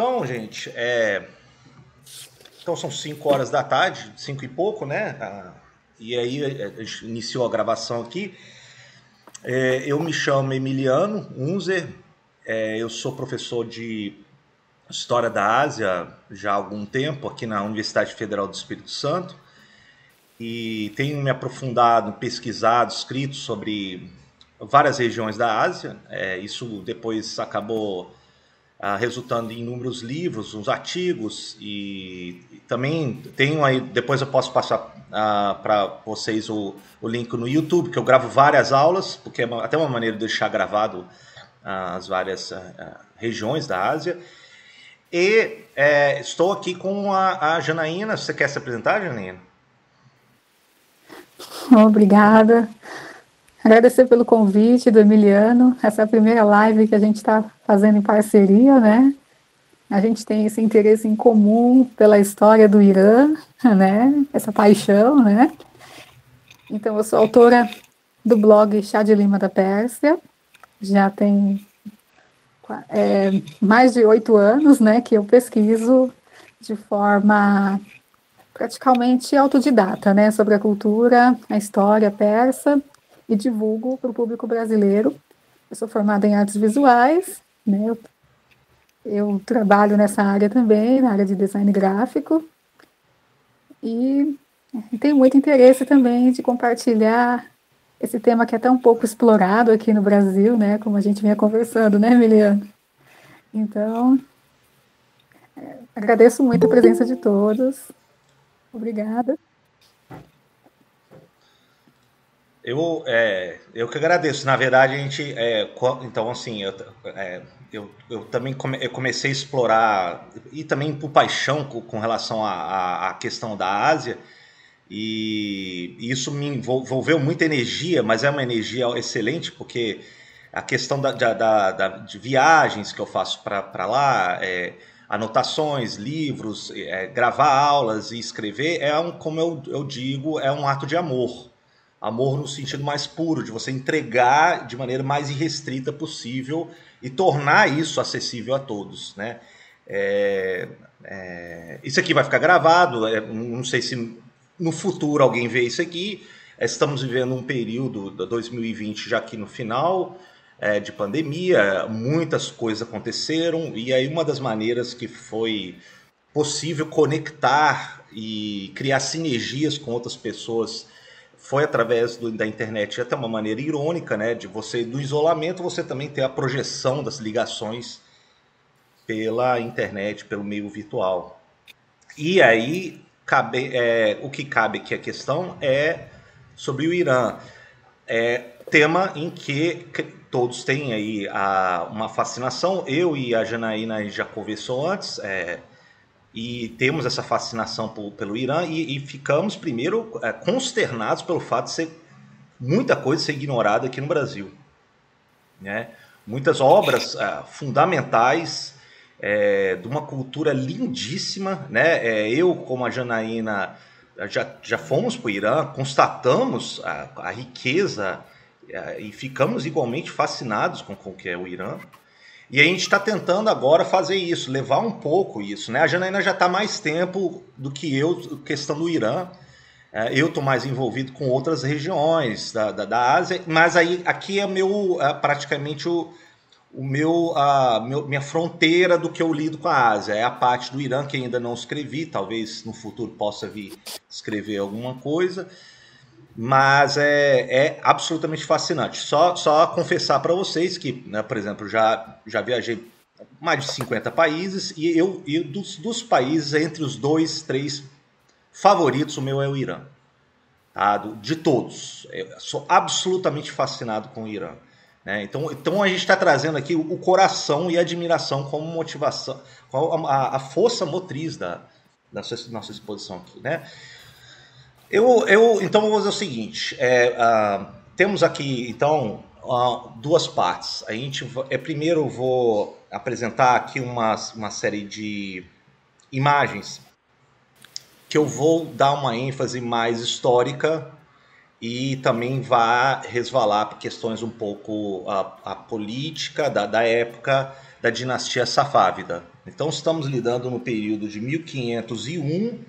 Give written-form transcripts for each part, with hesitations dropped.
Então, gente, então são 5 horas da tarde, 5 e pouco, né? E aí a gente iniciou a gravação aqui. Eu me chamo Emiliano Unzer, eu sou professor de História da Ásia já há algum tempo aqui na Universidade Federal do Espírito Santo e tenho me aprofundado, pesquisado, escrito sobre várias regiões da Ásia. Isso depois acabou resultando em inúmeros livros, uns artigos e também tenho aí, depois eu posso passar para vocês o link no YouTube, que eu gravo várias aulas, porque é até uma maneira de deixar gravado as várias regiões da Ásia. E estou aqui com a Janaína. Você quer se apresentar, Janaína? Obrigada. Agradecer pelo convite do Emiliano. Essa é a primeira live que a gente está fazendo em parceria, né? A gente tem esse interesse em comum pela história do Irã, né? Essa paixão, né? Então, eu sou autora do blog Chá de Lima da Pérsia. Já tem mais de 8 anos, né, que eu pesquiso de forma praticamente autodidata, né, sobre a cultura, a história persa e divulgo para o público brasileiro. Eu sou formada em artes visuais, né, eu trabalho nessa área também, na área de design gráfico, e tenho muito interesse também de compartilhar esse tema que é tão pouco explorado aqui no Brasil, né, como a gente vinha conversando, né, Emiliano? Então, agradeço muito a presença de todos. Obrigada. Eu que agradeço. Na verdade, a gente. Então, assim, eu também eu comecei a explorar, e também por paixão com relação à questão da Ásia, e isso me envolveu muita energia, mas é uma energia excelente, porque a questão de viagens que eu faço para lá, anotações, livros, gravar aulas e escrever, como eu digo, é um ato de amor. Amor no sentido mais puro, de você entregar de maneira mais irrestrita possível e tornar isso acessível a todos, né? Isso aqui vai ficar gravado, não sei se no futuro alguém vê isso aqui. Estamos vivendo um período de 2020 já aqui no final de pandemia, muitas coisas aconteceram, e aí uma das maneiras que foi possível conectar e criar sinergias com outras pessoas foi através da internet, até uma maneira irônica, né? De você, do isolamento, você também ter a projeção das ligações pela internet, pelo meio virtual. E aí, o que cabe aqui a questão é sobre o Irã. Tema em que todos têm aí uma fascinação. Eu e a Janaína já conversou antes, e temos essa fascinação pelo Irã e ficamos primeiro consternados pelo fato de ser muita coisa ser ignorada aqui no Brasil, né? Muitas obras fundamentais de uma cultura lindíssima, né? Eu, como a Janaína, já fomos para o Irã, constatamos a riqueza e ficamos igualmente fascinados com o que é o Irã. E a gente está tentando agora fazer isso, levar um pouco isso, né? A Janaína já está mais tempo do que eu, questão do Irã. Eu estou mais envolvido com outras regiões da Ásia, mas aí aqui é praticamente minha fronteira do que eu lido com a Ásia. É a parte do Irã que ainda não escrevi, talvez no futuro possa vir escrever alguma coisa. Mas é absolutamente fascinante. Só confessar para vocês que, né, por exemplo, já viajei mais de 50 países e dos países, entre os 2, 3 favoritos, o meu é o Irã. Tá? De todos. Eu sou absolutamente fascinado com o Irã. Né? Então a gente está trazendo aqui o coração e a admiração como motivação, a força motriz da nossa exposição aqui, né? Então vou fazer o seguinte: temos aqui então duas partes. Primeiro eu vou apresentar aqui uma série de imagens que eu vou dar uma ênfase mais histórica e também vai resvalar por questões um pouco a política da época da dinastia Safávida. Então estamos lidando no período de 1501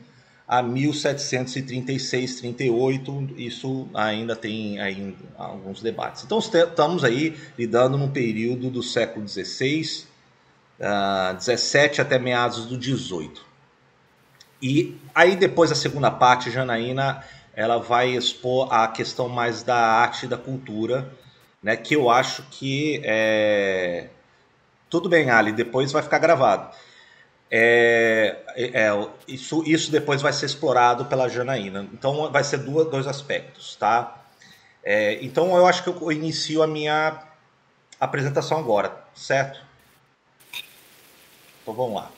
a 1736, 38, isso ainda tem aí alguns debates. Então estamos aí lidando no período do século XVI, 17 até meados do 18. E aí depois a segunda parte, Janaína, ela vai expor a questão mais da arte e da cultura, né, que eu acho que tudo bem, Ali, depois vai ficar gravado. Isso depois vai ser explorado pela Janaína. Então vai ser dois aspectos, tá? Então eu acho que eu inicio a minha apresentação agora, certo? Então vamos lá.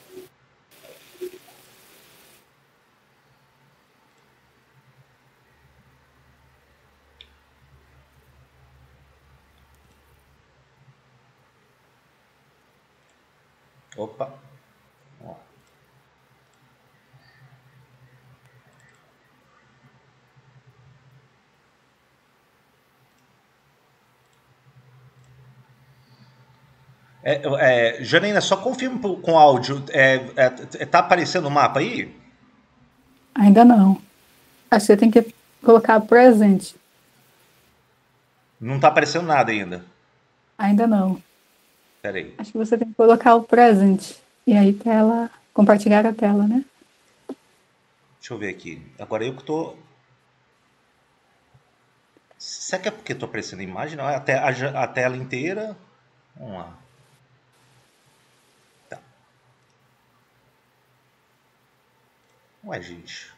Opa. Janaína, só confirma com áudio. Tá aparecendo o mapa aí? Ainda não. Acho que você tem que colocar present. Não tá aparecendo nada ainda. Ainda não. Peraí. Acho que você tem que colocar o present. E aí compartilhar a tela, né? Deixa eu ver aqui. Agora eu que tô... Será que é porque tô aparecendo a imagem? Não, é a tela inteira. Vamos lá. Tá. Ué, gente.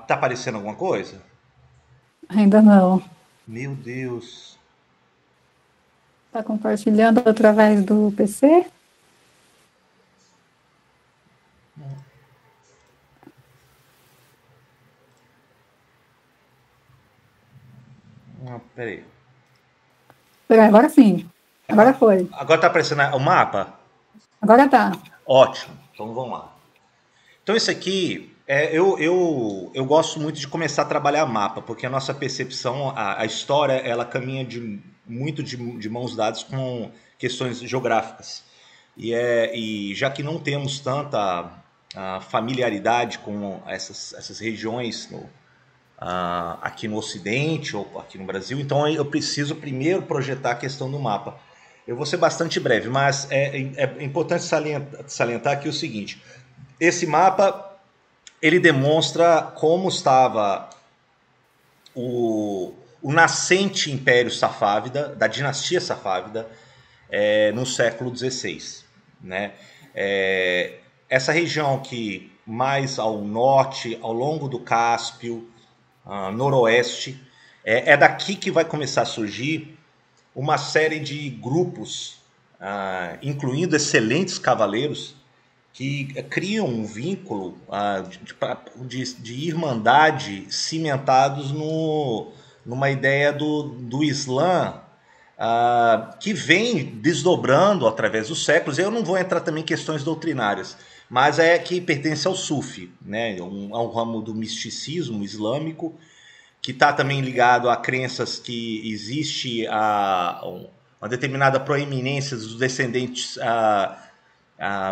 Tá aparecendo alguma coisa? Ainda não. Meu Deus. Está compartilhando através do PC? Peraí. Agora sim. Agora foi. Agora tá aparecendo o mapa? Agora tá. Ótimo. Então vamos lá. Então isso aqui, eu gosto muito de começar a trabalhar mapa, porque a nossa percepção, a história, ela caminha muito de mãos dadas com questões geográficas. E já que não temos tanta familiaridade com essas regiões aqui no Ocidente ou aqui no Brasil, então eu preciso primeiro projetar a questão do mapa. Eu vou ser bastante breve, mas é importante salientar aqui o seguinte: esse mapa ele demonstra como estava o nascente Império Safávida, da dinastia Safávida, no século XVI. Né? Essa região que mais ao norte, ao longo do Cáspio, noroeste, é daqui que vai começar a surgir uma série de grupos, incluindo excelentes cavaleiros, que criam um vínculo de irmandade cimentados numa ideia do Islã, que vem desdobrando através dos séculos. Eu não vou entrar também em questões doutrinárias, mas é que pertence ao Sufi, né? Ao ramo do misticismo islâmico, que está também ligado a crenças que existe uma determinada proeminência dos descendentes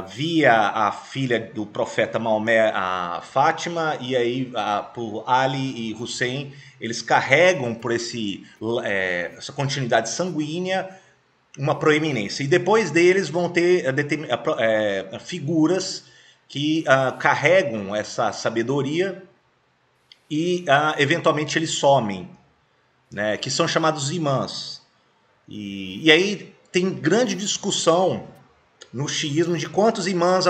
via a filha do profeta Maomé, a Fátima, e aí por Ali e Hussein, eles carregam por essa continuidade sanguínea uma proeminência. E depois deles vão ter figuras que carregam essa sabedoria e eventualmente eles somem, né, que são chamados imãs. E aí tem grande discussão no xiismo de quantos imãs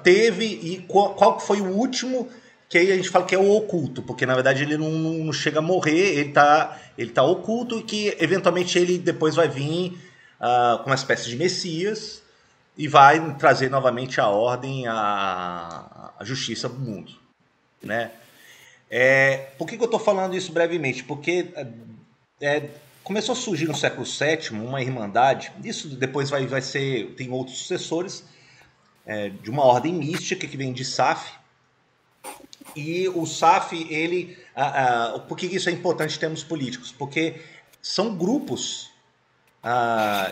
teve e qual foi o último, que aí a gente fala que é o oculto, porque na verdade ele não chega a morrer, ele tá oculto, e que eventualmente ele depois vai vir com uma espécie de messias e vai trazer novamente a ordem, a justiça do mundo, né? Por que eu estou falando isso brevemente? Porque começou a surgir no século VII uma irmandade, isso depois tem outros sucessores, de uma ordem mística que vem de Saf, E o SAF, ele... por que isso é importante em termos políticos? Porque são grupos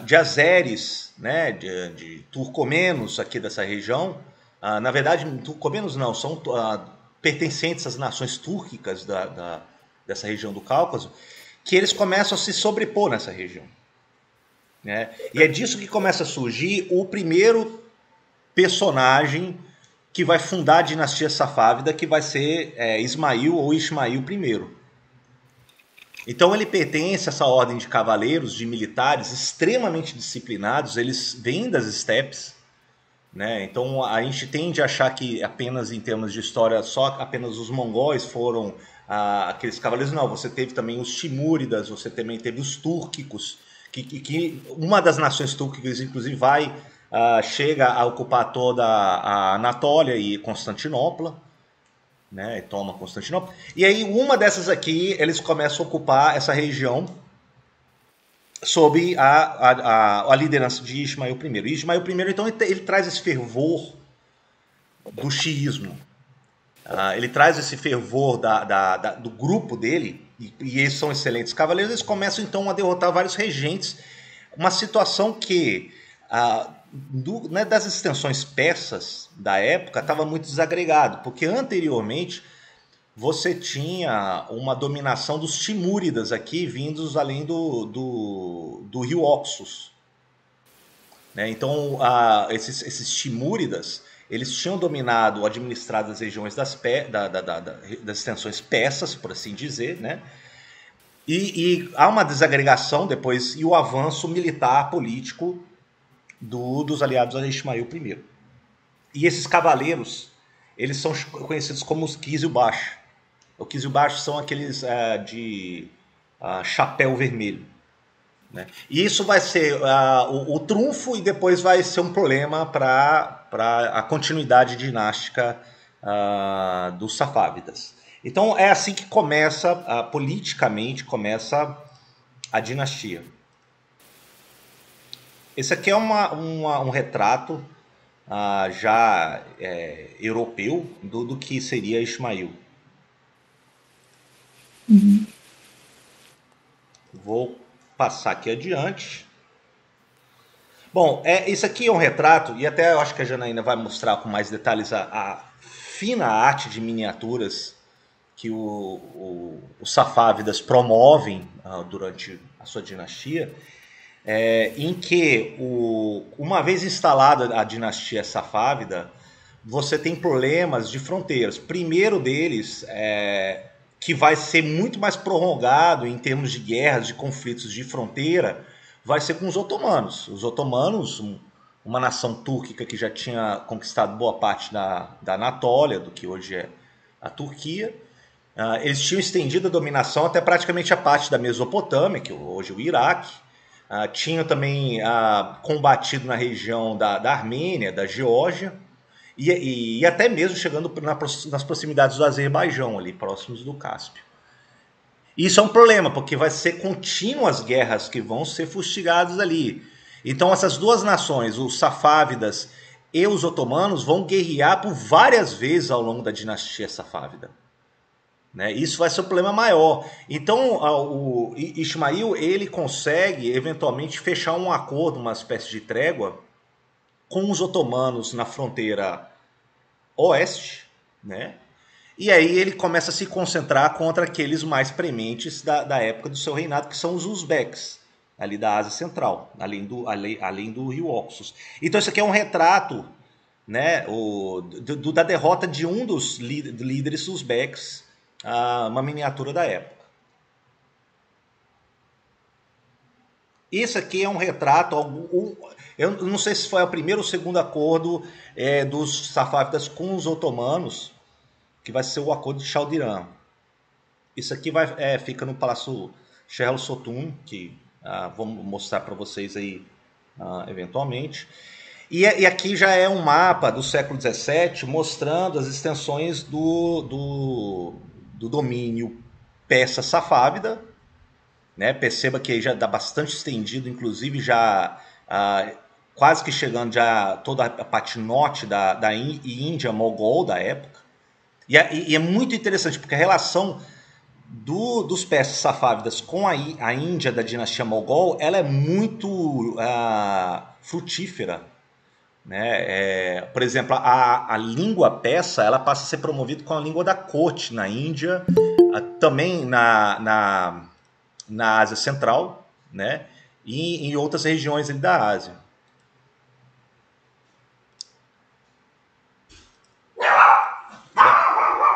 de azeres, né, de turcomenos aqui dessa região. Na verdade, turcomenos não, são pertencentes às nações túrquicas dessa região do Cáucaso, que eles começam a se sobrepor nessa região. Né? E é disso que começa a surgir o primeiro personagem que vai fundar a dinastia safávida, que vai ser Ismail ou Ismail I. Então ele pertence a essa ordem de cavaleiros, de militares extremamente disciplinados, eles vêm das estepes, né? Então a gente tende a achar que apenas em termos de história, só apenas os mongóis foram aqueles cavaleiros. Não, você teve também os timúridas, você também teve os túrquicos, que uma das nações túrquicas, inclusive, chega a ocupar toda a Anatólia e Constantinopla, né? E toma Constantinopla. E aí uma dessas aqui, eles começam a ocupar essa região sob a liderança de Ismael I. E Ismael I, então, ele traz esse fervor do xiismo. Ele traz esse fervor do grupo dele, e eles são excelentes cavaleiros. Eles começam, então, a derrotar vários regentes. Uma situação que, né, das extensões persas da época, estava muito desagregado, porque anteriormente você tinha uma dominação dos timúridas aqui, vindos além do rio Oxus. Né? Então, esses timúridas, eles tinham dominado, administrado as regiões das extensões persas, por assim dizer, né? E há uma desagregação depois e o avanço militar político dos aliados a Ismael I. E esses cavaleiros, eles são conhecidos como os Kizilbash. Os Kizilbash são aqueles de chapéu vermelho. Né? E isso vai ser o trunfo e depois vai ser um problema para a continuidade dinástica dos Safávidas. Então é assim que começa, politicamente, começa a dinastia. Esse aqui é um retrato já europeu do que seria Ismail. Uhum. Vou passar aqui adiante. Bom, isso aqui é um retrato, e até eu acho que a Janaína vai mostrar com mais detalhes a fina arte de miniaturas que os Safávidas promovem durante a sua dinastia, em que, uma vez instalada a dinastia Safávida, você tem problemas de fronteiras. Primeiro deles, que vai ser muito mais prorrogado em termos de guerras, de conflitos de fronteira, vai ser com os otomanos. Os otomanos, uma nação túrquica que já tinha conquistado boa parte da Anatólia, do que hoje é a Turquia, eles tinham estendido a dominação até praticamente a parte da Mesopotâmia, que hoje é o Iraque. Tinham também combatido na região da Armênia, da Geórgia, e até mesmo chegando nas proximidades do Azerbaijão, ali próximos do Cáspio. Isso é um problema, porque vai ser contínuas guerras que vão ser fustigadas ali. Então essas duas nações, os Safávidas e os otomanos, vão guerrear por várias vezes ao longo da dinastia Safávida. Né? Isso vai ser um problema maior. Então o Ismail, ele consegue eventualmente fechar um acordo, uma espécie de trégua com os otomanos na fronteira oeste, né? E aí ele começa a se concentrar contra aqueles mais prementes da época do seu reinado, que são os uzbeques, ali da Ásia Central, além do rio Oxus. Então isso aqui é um retrato, né, da derrota de um dos líderes uzbeques, uma miniatura da época. Esse aqui é um retrato, eu não sei se foi o primeiro ou segundo acordo dos Safávidas com os otomanos, que vai ser o acordo de Chaldiran. Isso aqui fica no Palácio Cheryl Sotun, que vou mostrar para vocês aí eventualmente. E aqui já é um mapa do século XVII mostrando as extensões do domínio persa-safávida. Né? Perceba que já está bastante estendido, inclusive já quase que chegando já toda a parte norte da Índia mogol da época. E é muito interessante, porque a relação dos persas safávidas com a Índia da dinastia Mogol, ela é muito frutífera. Né? Por exemplo, a língua persa ela passa a ser promovida com a língua da corte na Índia, também na Ásia Central, né? E em outras regiões ali da Ásia.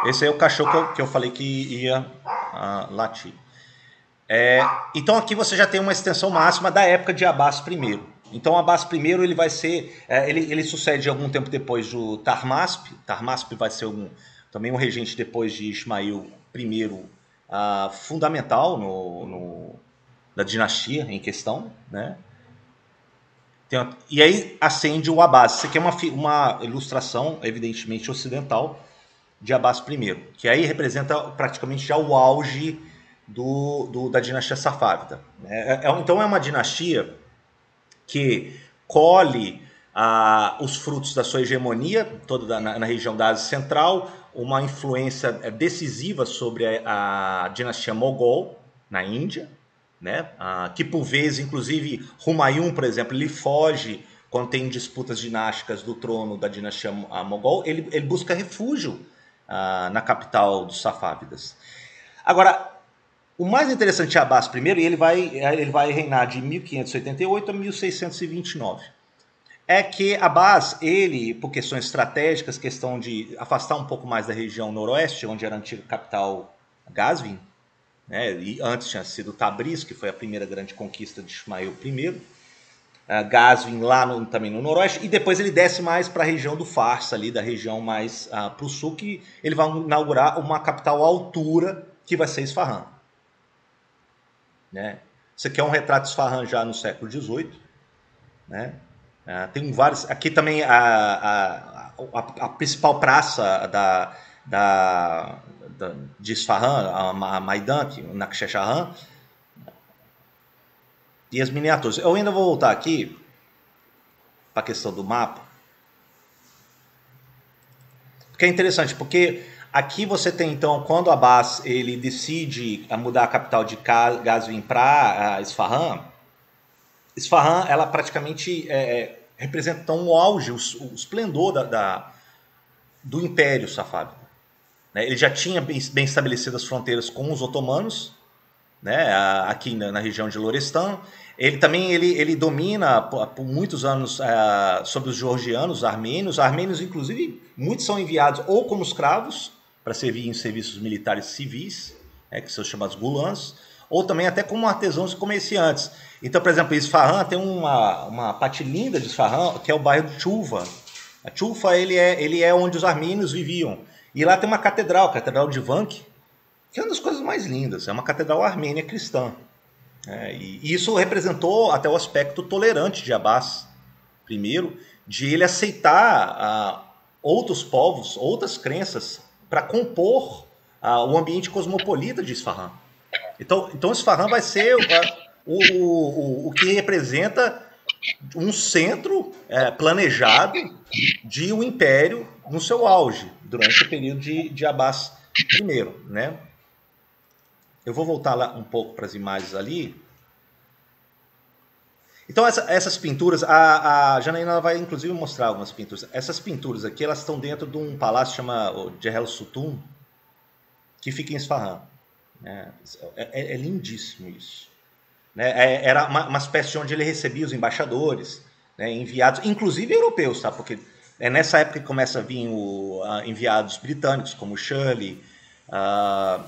Esse é o cachorro que eu falei que ia latir. Então aqui você já tem uma extensão máxima da época de Abbas I. Então Abbas I ele vai ser, ele sucede algum tempo depois do Tahmasp. Tahmasp vai ser também um regente depois de Ismail I, fundamental da dinastia em questão, né? E aí acende o Abbas. Isso aqui é uma ilustração, evidentemente ocidental, de Abbas I, que aí representa praticamente já o auge da dinastia safávida. Então é uma dinastia que colhe os frutos da sua hegemonia toda na região da Ásia Central, uma influência decisiva sobre a dinastia Mogol na Índia, né? Que por vezes, inclusive, Humayun, por exemplo, ele foge quando tem disputas dinásticas do trono da dinastia Mogol, ele busca refúgio na capital dos safávidas. Agora, o mais interessante é Abbas I, ele vai reinar de 1588 a 1629. É que Abbas, ele, por questões estratégicas, questão de afastar um pouco mais da região noroeste, onde era a antiga capital Ghazvin, né, e antes tinha sido Tabriz, que foi a primeira grande conquista de Ismael I, Ghazvin lá também no noroeste, e depois ele desce mais para a região do Fars, ali da região mais para o sul, que ele vai inaugurar uma capital à altura, que vai ser Isfahan. Né? Isso aqui é um retrato de Isfahan já no século XVIII. Né? Tem vários. Aqui também a principal praça de Isfahan, a Maidan, Nakhchivan, e as miniaturas. Eu ainda vou voltar aqui para a questão do mapa, porque é interessante, porque aqui você tem, então, quando Abbas ele decide mudar a capital de Ghazvin para Isfahan, ela praticamente representa então, o auge, o esplendor do Império Safávida. Né? Ele já tinha bem estabelecidas as fronteiras com os otomanos, né? Aqui na região de Lorestan. Ele também ele domina por muitos anos sobre os georgianos, os armênios, inclusive, muitos são enviados ou como escravos para servir em serviços militares civis, que são chamados gulãs, ou também até como artesãos e comerciantes. Então, por exemplo, Isfahan tem uma parte linda de Isfahan, que é o bairro de Chufa. A Chufa ele é onde os armênios viviam. E lá tem uma catedral, a Catedral de Vank, que é uma das coisas mais lindas. É uma catedral armênia cristã. E isso representou até o aspecto tolerante de Abbas I, de ele aceitar outros povos, outras crenças, para compor o ambiente cosmopolita de Isfahan. Então Isfahan vai ser o que representa um centro planejado de um império no seu auge, durante o período de Abbas I. Né? Eu vou voltar lá um pouco para as imagens ali. Então essas pinturas, a Janaína vai inclusive mostrar algumas pinturas. Essas pinturas aqui, elas estão dentro de um palácio chamado Jehel Sutun, que fica em Isfahan. É lindíssimo isso. Né? Era uma espécie de onde ele recebia os embaixadores, né, enviados, inclusive europeus, tá? Porque é nessa época que começa a vir enviados britânicos, como Shirley,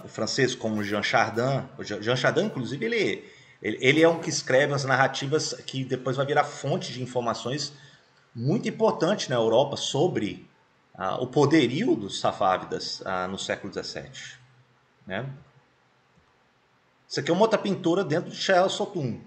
franceses como Jean Chardin. O Jean Chardin, inclusive, ele é um que escreve as narrativas que depois vai virar fonte de informações muito importante na Europa sobre o poderio dos safávidas no século XVII. Né? Isso aqui é uma outra pintura dentro de Jehel Sutun.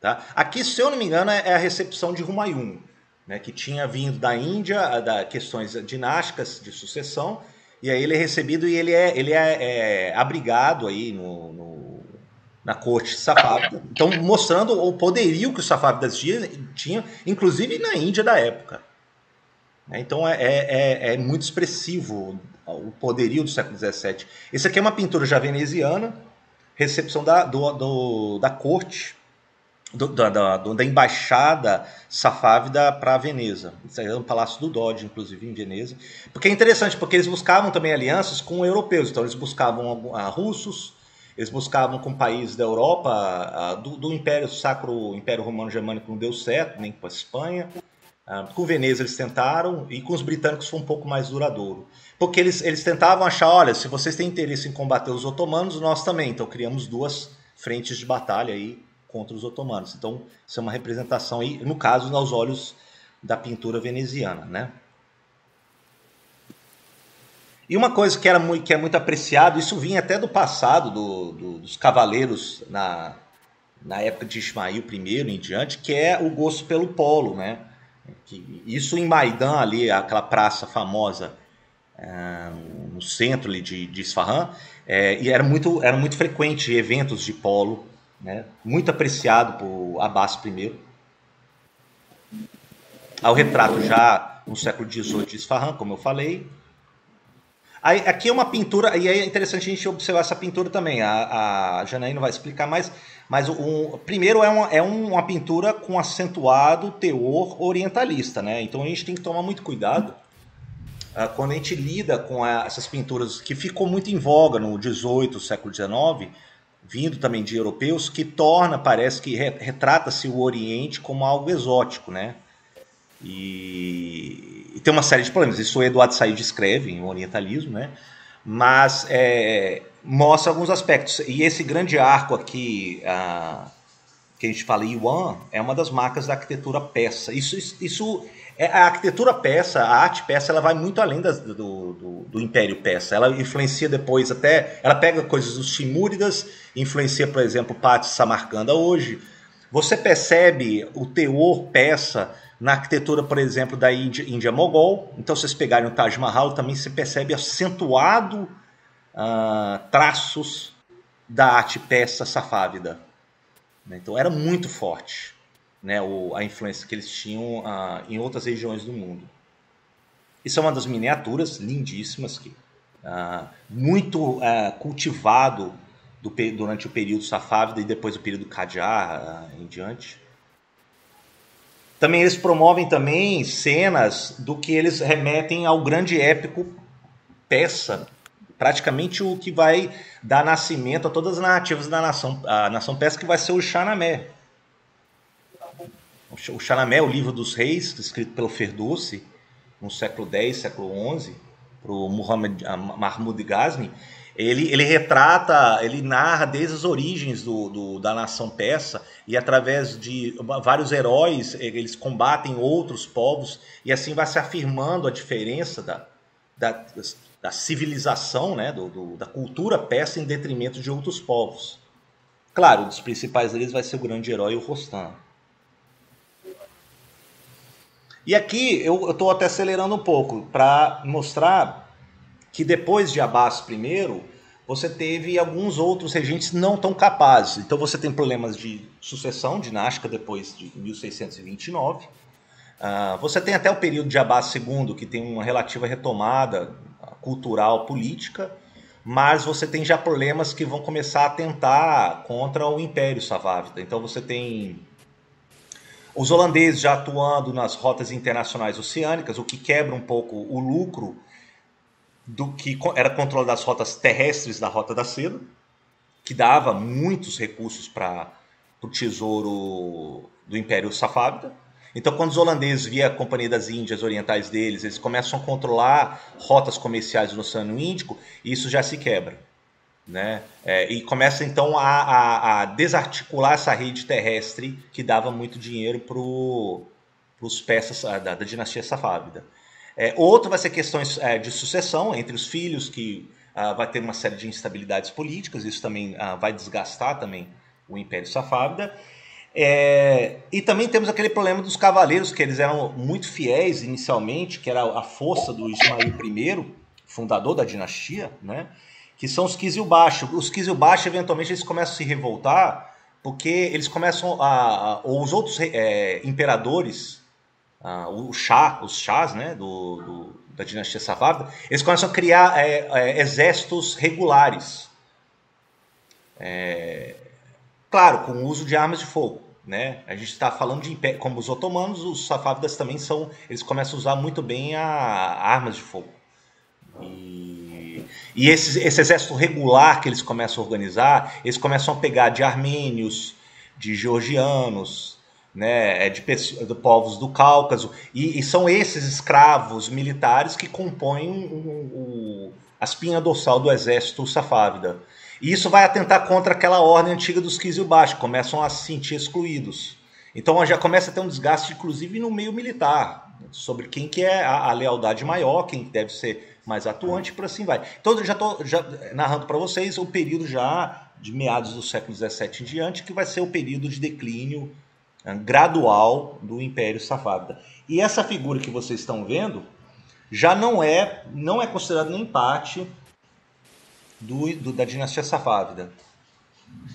Tá? Aqui, se eu não me engano, é a recepção de Humayun, né, que tinha vindo da Índia, da questões dinásticas de sucessão, e aí ele é recebido e ele é abrigado aí na corte safávida, então mostrando o poderio que os safávidas tinham, inclusive na Índia da época. Então é muito expressivo o poderio do século XVII. Esse aqui é uma pintura já veneziana, recepção da corte, da embaixada safávida para Veneza. Isso é um palácio do Doge, inclusive, em Veneza. Porque é interessante, porque eles buscavam também alianças com europeus. Então, eles buscavam russos, eles buscavam com países da Europa, do Império Sacro, Império Romano Germânico não deu certo, nem com a Espanha. Com Veneza eles tentaram, e com os britânicos foi um pouco mais duradouro. Porque eles tentavam achar, olha, se vocês têm interesse em combater os otomanos, nós também. Então criamos duas frentes de batalha aí contra os otomanos. Então isso é uma representação aí, no caso, aos olhos da pintura veneziana, né? E uma coisa que é muito apreciado, isso vinha até do passado, dos cavaleiros na época de Ismael I em diante, que é o gosto pelo polo, né? Isso em Maidan, ali, aquela praça famosa no centro ali de Isfahan, e era muito frequente eventos de polo, né? Muito apreciado por Abbas I. Há o retrato já no século XVIII de Isfahan, como eu falei. Aí, aqui é uma pintura, e é interessante a gente observar essa pintura também. A Janaína vai explicar mais, mas primeiro é uma pintura com acentuado teor orientalista, né? Então a gente tem que tomar muito cuidado quando a gente lida com essas pinturas que ficou muito em voga no 18, século XIX, vindo também de europeus, que parece que retrata-se o Oriente como algo exótico, né? E tem uma série de problemas. Isso o Eduardo Said escreve em O Orientalismo, né? Mas mostra alguns aspectos. E esse grande arco aqui, que a gente fala Yuan, é uma das marcas da arquitetura persa. A arquitetura persa, a arte persa, ela vai muito além do Império Persa. Ela influencia depois até... Ela pega coisas dos Timúridas, influencia, por exemplo, parte de Samarcanda hoje. Você percebe o teor persa na arquitetura, por exemplo, da Índia Mogol. Então, se vocês pegarem o Taj Mahal, também se percebe acentuado traços da arte persa safávida. Então, era muito forte, né, a influência que eles tinham em outras regiões do mundo. Isso é uma das miniaturas lindíssimas, muito cultivado durante o período safávida e depois o período Qajar em diante. Também eles promovem também cenas do que eles remetem ao grande épico persa, praticamente o que vai dar nascimento a todas as narrativas da nação persa, que vai ser o Shahnameh. O Shahnameh, o livro dos reis, escrito pelo Ferdowsi, no século X, século XI, para o Mahmud Ghazni. Ele retrata, ele narra desde as origens da nação persa, e através de vários heróis eles combatem outros povos, e assim vai se afirmando a diferença da civilização, né, da cultura persa em detrimento de outros povos. Claro, um dos principais deles vai ser o grande herói, o Rostam. E aqui eu estou até acelerando um pouco para mostrar que depois de Abbas I, você teve alguns outros regentes não tão capazes. Então você tem problemas de sucessão dinástica depois de 1629. Você tem até o período de Abbas II, que tem uma relativa retomada cultural, política, mas você tem já problemas que vão começar a atentar contra o Império Safávida. Então você tem os holandeses já atuando nas rotas internacionais oceânicas, o que quebra um pouco o lucro do que era controle das rotas terrestres da Rota da Seda, que dava muitos recursos para o tesouro do Império Safávida. Então, quando os holandeses via a Companhia das Índias Orientais deles, eles começam a controlar rotas comerciais no Oceano Índico, e isso já se quebra, né? E começa então a desarticular essa rede terrestre que dava muito dinheiro para os persas da dinastia Safávida. Outro vai ser questões de sucessão entre os filhos, que vai ter uma série de instabilidades políticas, isso também vai desgastar também o Império Safávida. E também temos aquele problema dos cavaleiros, que eles eram muito fiéis inicialmente, que era a força do Ismael I, fundador da dinastia, né? Que são os Qizilbash. Os Qizilbash, eventualmente, eles começam a se revoltar, porque eles começam ou os outros imperadores, os chás, né, da dinastia Safávida, eles começam a criar exércitos regulares. Claro, com o uso de armas de fogo. Né? A gente está falando de império, como os otomanos, os safávidas também eles começam a usar muito bem armas de fogo. E esse exército regular que eles começam a organizar, eles começam a pegar de armênios, de georgianos, né, de povos do Cáucaso, e são esses escravos militares que compõem a espinha dorsal do exército safávida. E isso vai atentar contra aquela ordem antiga dos Kizilbash, começam a se sentir excluídos. Então já começa a ter um desgaste, inclusive no meio militar, sobre quem que é a lealdade maior, quem deve ser mais atuante, por assim vai. Então eu já estou narrando para vocês o período já de meados do século XVII em diante, que vai ser o período de declínio gradual do Império Safávida. E essa figura que vocês estão vendo já não é considerada nem parte da dinastia Safávida.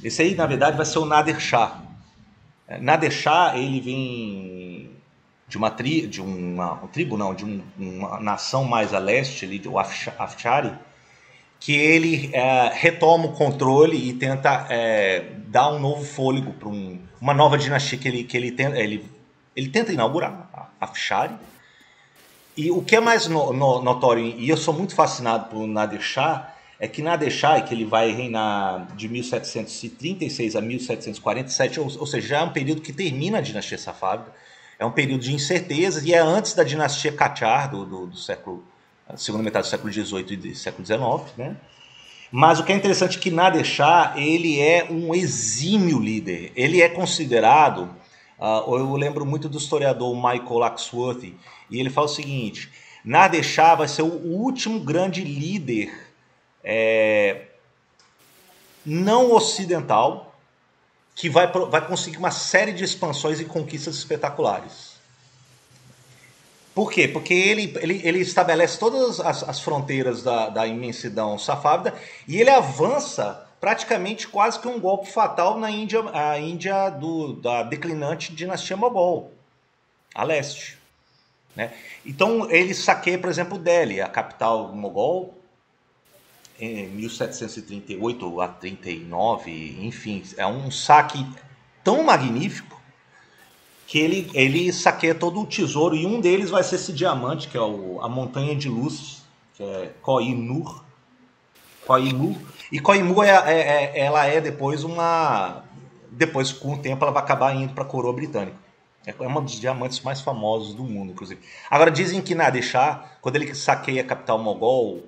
Esse aí, na verdade, vai ser o Nader Shah. Nader Shah, ele vem de uma nação mais a leste, ali, o Afshari, que ele retoma o controle e tenta dar um novo fôlego para uma nova dinastia que ele tenta inaugurar, a Afshari. E o que é mais notório, e eu sou muito fascinado por Nader Shah, é que Nader Shah, que ele vai reinar de 1736 a 1747, ou seja, já é um período que termina a dinastia Safávida, é um período de incertezas e é antes da dinastia Qajar, do século, segunda metade do século XVIII e do século XIX, né? Mas o que é interessante é que Nader Shah, ele é um exímio líder. Ele é considerado, eu lembro muito do historiador Michael Axworthy, e ele fala o seguinte: Nader Shah vai ser o último grande líder não ocidental que vai conseguir uma série de expansões e conquistas espetaculares. Por quê? Porque ele estabelece todas as fronteiras da imensidão safávida e ele avança praticamente quase que um golpe fatal na Índia, a Índia da declinante dinastia Mogol, a leste. Né? Então ele saqueia, por exemplo, Delhi, a capital mogol, em 1738 a 39, enfim, é um saque tão magnífico que ele saqueia todo o tesouro, e um deles vai ser esse diamante, que é a Montanha de Luz, que é Koh-i-Noor. E Koh-i-Noor ela é depois depois, com o tempo, ela vai acabar indo para a coroa britânica. É um dos diamantes mais famosos do mundo, inclusive. Agora, dizem que Nader Shah, quando ele saqueia a capital mogol,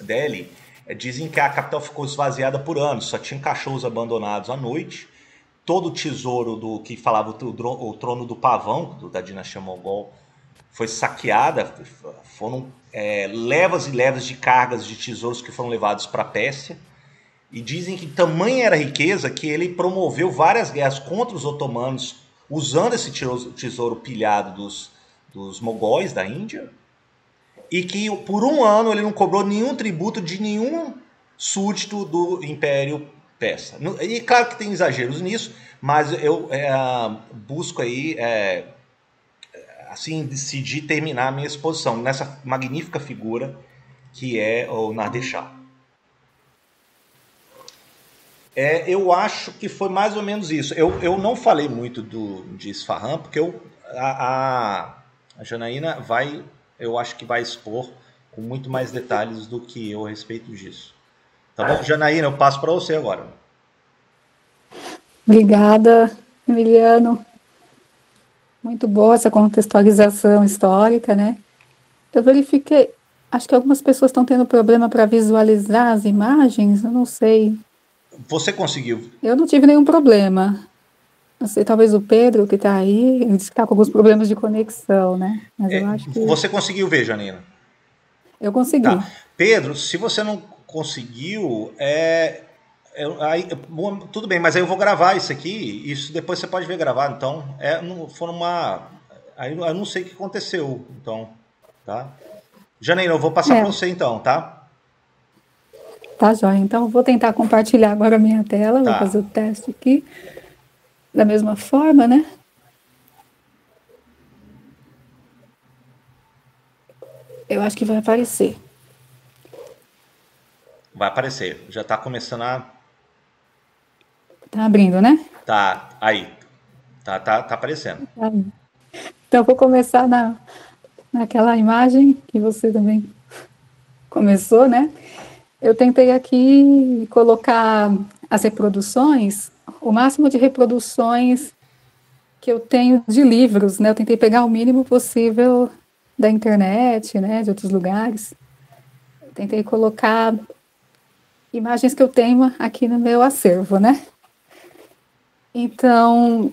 Delhi, dizem que a capital ficou esvaziada por anos, só tinha cachorros abandonados à noite, todo o tesouro do que falava o trono do pavão, da dinastia mogol, foi saqueada, foram levas e levas de cargas de tesouros que foram levados para a Pérsia, e dizem que tamanha era a riqueza que ele promoveu várias guerras contra os otomanos, usando esse tesouro pilhado dos mogóis da Índia, e que por um ano ele não cobrou nenhum tributo de nenhum súdito do Império Persa. E claro que tem exageros nisso, mas eu busco aí assim decidir terminar a minha exposição nessa magnífica figura que é o Nader Shah. Eu acho que foi mais ou menos isso. Eu não falei muito de Isfahan, porque a Janaína eu acho que vai expor com muito mais detalhes do que eu a respeito disso. Tá bom, Janaína? Eu passo para você agora. Obrigada, Emiliano. Muito boa essa contextualização histórica, né? Eu verifiquei, acho que algumas pessoas estão tendo problema para visualizar as imagens, eu não sei. Você conseguiu? Eu não tive nenhum problema. Não sei, talvez o Pedro, que está aí, ele disse que está com alguns problemas de conexão, né? Mas eu acho que... Você conseguiu ver, Janina? Eu consegui. Tá. Pedro, se você não conseguiu, tudo bem, mas aí eu vou gravar isso aqui, isso depois você pode ver gravado. Então, aí eu não sei o que aconteceu, então, tá? Janina, eu vou passar para você então, tá? Tá, joia. Então, eu vou tentar compartilhar agora a minha tela, vou fazer o teste aqui. Da mesma forma, né? Eu acho que vai aparecer. Vai aparecer. Já está começando a... Tá abrindo, né? Tá, aí. Tá aparecendo. Aí. Então, vou começar naquela imagem que você também começou, né? Eu tentei aqui colocar as reproduções, o máximo de reproduções que eu tenho de livros, né? Eu tentei pegar o mínimo possível da internet, né? De outros lugares. Eu tentei colocar imagens que eu tenho aqui no meu acervo, né? Então,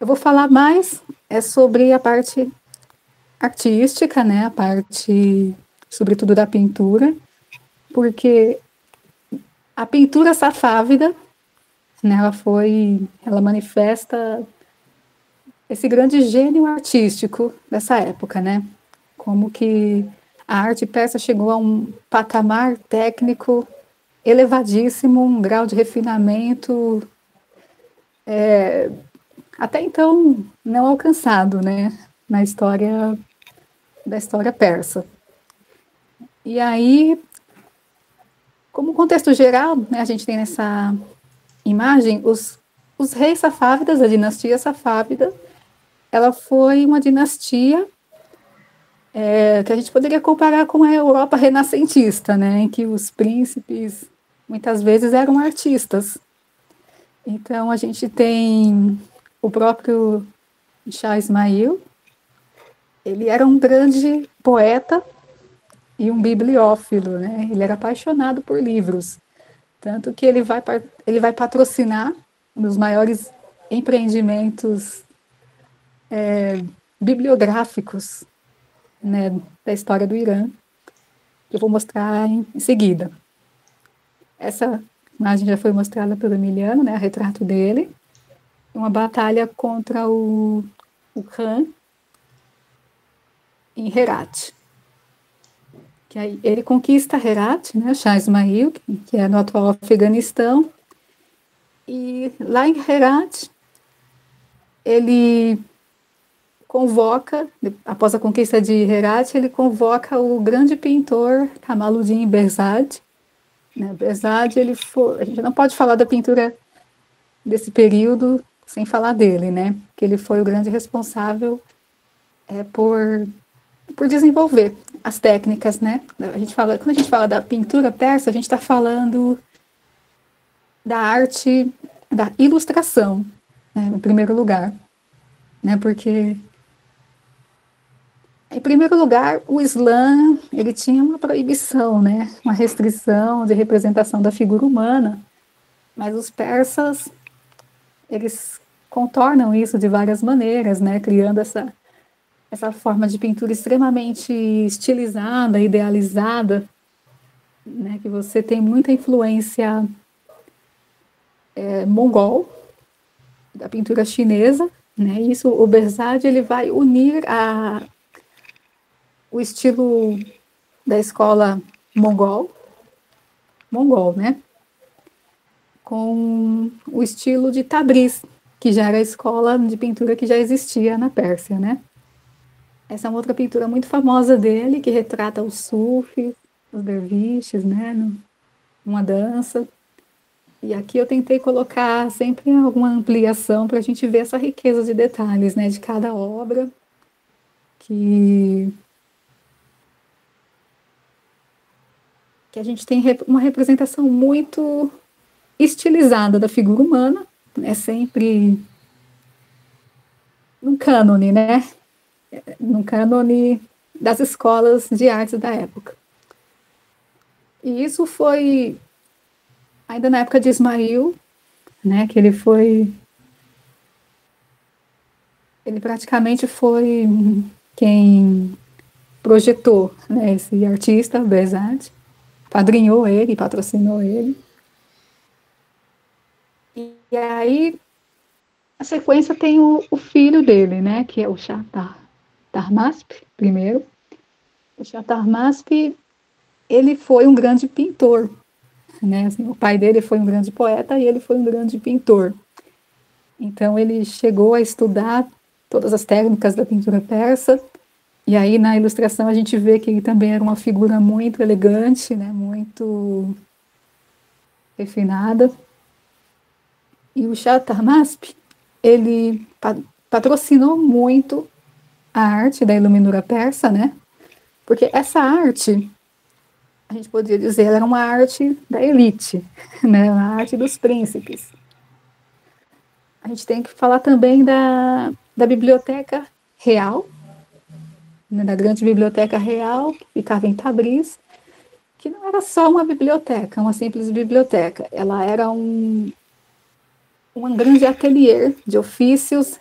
eu vou falar mais sobre a parte artística, né? A parte, sobretudo, da pintura, porque a pintura safávida, né? Ela manifesta esse grande gênio artístico dessa época, né? Como que a arte persa chegou a um patamar técnico elevadíssimo, um grau de refinamento até então não alcançado, né? Na história da história persa. E aí, como contexto geral, né, a gente tem nessa imagem os reis safávidas, a dinastia safávida, ela foi uma dinastia que a gente poderia comparar com a Europa renascentista, né, em que os príncipes muitas vezes eram artistas. Então a gente tem o próprio Shah Ismail, ele era um grande poeta e um bibliófilo, né? Ele era apaixonado por livros, tanto que ele vai patrocinar um dos maiores empreendimentos bibliográficos, né, da história do Irã, que eu vou mostrar em seguida. Essa imagem já foi mostrada pelo Emiliano, né, o retrato dele, uma batalha contra o Khan em Herat. Que aí ele conquista Herat, né, Shah Ismail, que é no atual Afeganistão, e lá em Herat ele convoca, após a conquista de Herat, ele convoca o grande pintor Kamaluddin Behzad. Né? Behzad, a gente não pode falar da pintura desse período sem falar dele, né? Porque ele foi o grande responsável por desenvolver as técnicas, né? Quando a gente fala da pintura persa, a gente está falando da arte, da ilustração, né, em primeiro lugar, né? Porque em primeiro lugar, o Islã, ele tinha uma proibição, né? Uma restrição de representação da figura humana, mas os persas, eles contornam isso de várias maneiras, né? Criando essa forma de pintura extremamente estilizada, idealizada, né? Que você tem muita influência mongol, da pintura chinesa, né? Isso, o Behzad, ele vai unir o estilo da escola mongol, né? Com o estilo de Tabriz, que já era a escola de pintura que já existia na Pérsia, né? Essa é uma outra pintura muito famosa dele, que retrata os sufis, os derviches, né? Numa dança. E aqui eu tentei colocar sempre alguma ampliação para a gente ver essa riqueza de detalhes, né? De cada obra, que a gente tem uma representação muito estilizada da figura humana, é sempre num cânone, né? Num cânone das escolas de artes da época. E isso foi ainda na época de Ismail, né? Que ele praticamente foi quem projetou, né, esse artista, Behzad, padrinhou ele, patrocinou ele. E aí, a sequência tem o filho dele, né, que é o Shah Tahmasp, primeiro. O Shah Tahmasp, ele foi um grande pintor, né, assim, o pai dele foi um grande poeta e ele foi um grande pintor. Então, ele chegou a estudar todas as técnicas da pintura persa. E aí, na ilustração, a gente vê que ele também era uma figura muito elegante, né, muito refinada. E o Shah Tahmasp, ele patrocinou muito a arte da iluminura persa, né? Porque essa arte, a gente poderia dizer, ela era uma arte da elite, né? Uma arte dos príncipes. A gente tem que falar também da Biblioteca Real, né? Da grande Biblioteca Real, que ficava em Tabriz, que não era só uma biblioteca, uma simples biblioteca. Ela era um grande ateliê de ofícios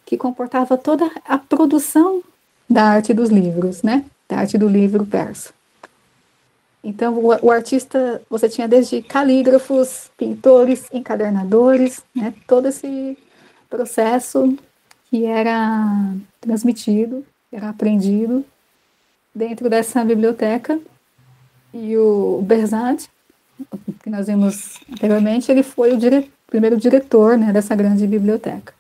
que comportava toda a produção da arte dos livros, né? Da arte do livro persa. Então, o artista, você tinha desde calígrafos, pintores, encadernadores, né? Todo esse processo que era transmitido, era aprendido dentro dessa biblioteca. E o Berzad, que nós vimos anteriormente, ele foi o primeiro diretor, né, dessa grande biblioteca.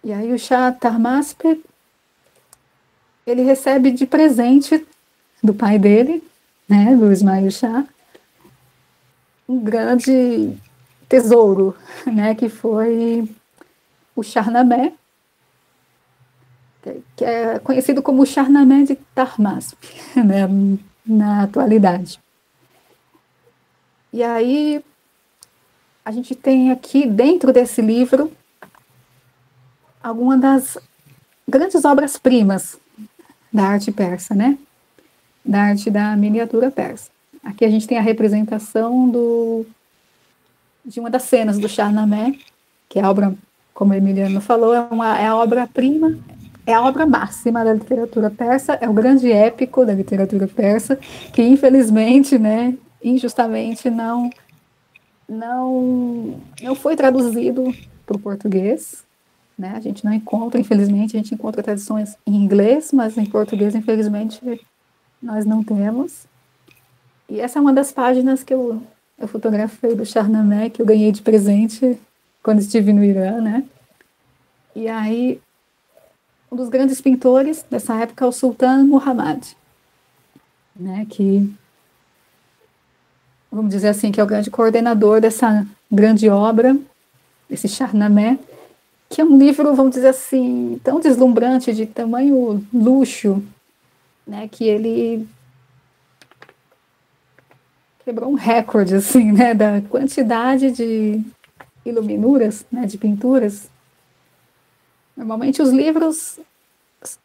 E aí o Shah Tahmasp, ele recebe de presente do pai dele, né, do Ismail Shah, um grande tesouro, né, que foi o Shahnameh, que é conhecido como o Shahnameh de Tahmasp, né, na atualidade. E aí a gente tem aqui dentro desse livro algumas das grandes obras-primas da arte persa, né? Da arte da miniatura persa. Aqui a gente tem a representação de uma das cenas do Shahnameh, que é a obra, como o Emiliano falou, é a obra-prima, é a obra máxima da literatura persa, é o grande épico da literatura persa, que infelizmente, né, injustamente não foi traduzido para o português, né? A gente não encontra, infelizmente, a gente encontra traduções em inglês, mas em português, infelizmente, nós não temos. E essa é uma das páginas que eu fotografei do Shahnameh, que eu ganhei de presente quando estive no Irã, né? E aí, um dos grandes pintores dessa época é o Sultan Muhammad, né? Que, vamos dizer assim, que é o grande coordenador dessa grande obra, esse Shahnameh, que é um livro, vamos dizer assim, tão deslumbrante, de tamanho luxo, né, que ele quebrou um recorde, assim, né, da quantidade de iluminuras, né, de pinturas. Normalmente os livros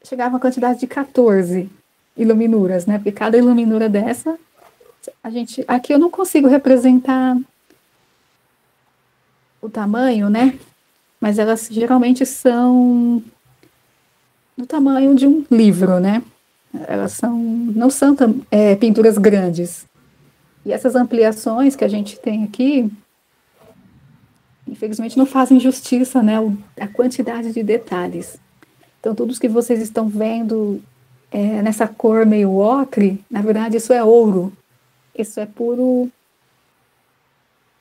chegavam à quantidade de 14 iluminuras, né, porque cada iluminura dessa, aqui eu não consigo representar o tamanho, né, mas elas geralmente são do tamanho de um livro, né? Elas não são pinturas grandes. E essas ampliações que a gente tem aqui, infelizmente não fazem justiça, né, a quantidade de detalhes. Então, tudo que vocês estão vendo nessa cor meio ocre, na verdade isso é ouro. Isso é puro,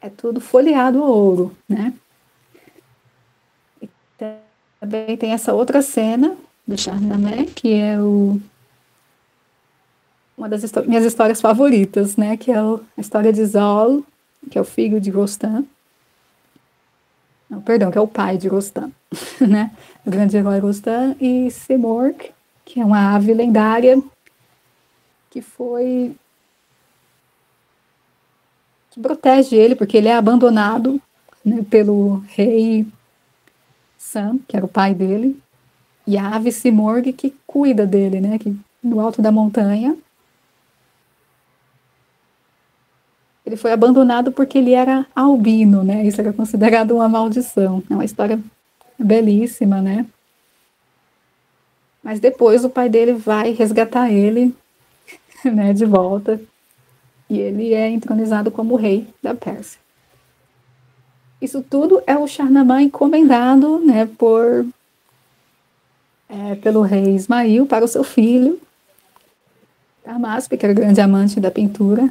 é tudo folheado a ouro, né? Também tem essa outra cena do Shahnameh, que é uma das minhas histórias favoritas, né? Que é a história de Zol, que é o filho de Rostam. Não, perdão, que é o pai de Rostam, né? O grande herói Rostam, e Simorg, que é uma ave lendária que protege ele, porque ele é abandonado, né, pelo rei Sam, que era o pai dele, e a ave Simorg que cuida dele, né, que no alto da montanha. Ele foi abandonado porque ele era albino, né, isso era considerado uma maldição. É uma história belíssima, né. Mas depois o pai dele vai resgatar ele, né, de volta, e ele é entronizado como rei da Pérsia. Isso tudo é o Shahnameh encomendado, né, pelo rei Ismail para o seu filho, Tahmasp, que era o grande amante da pintura.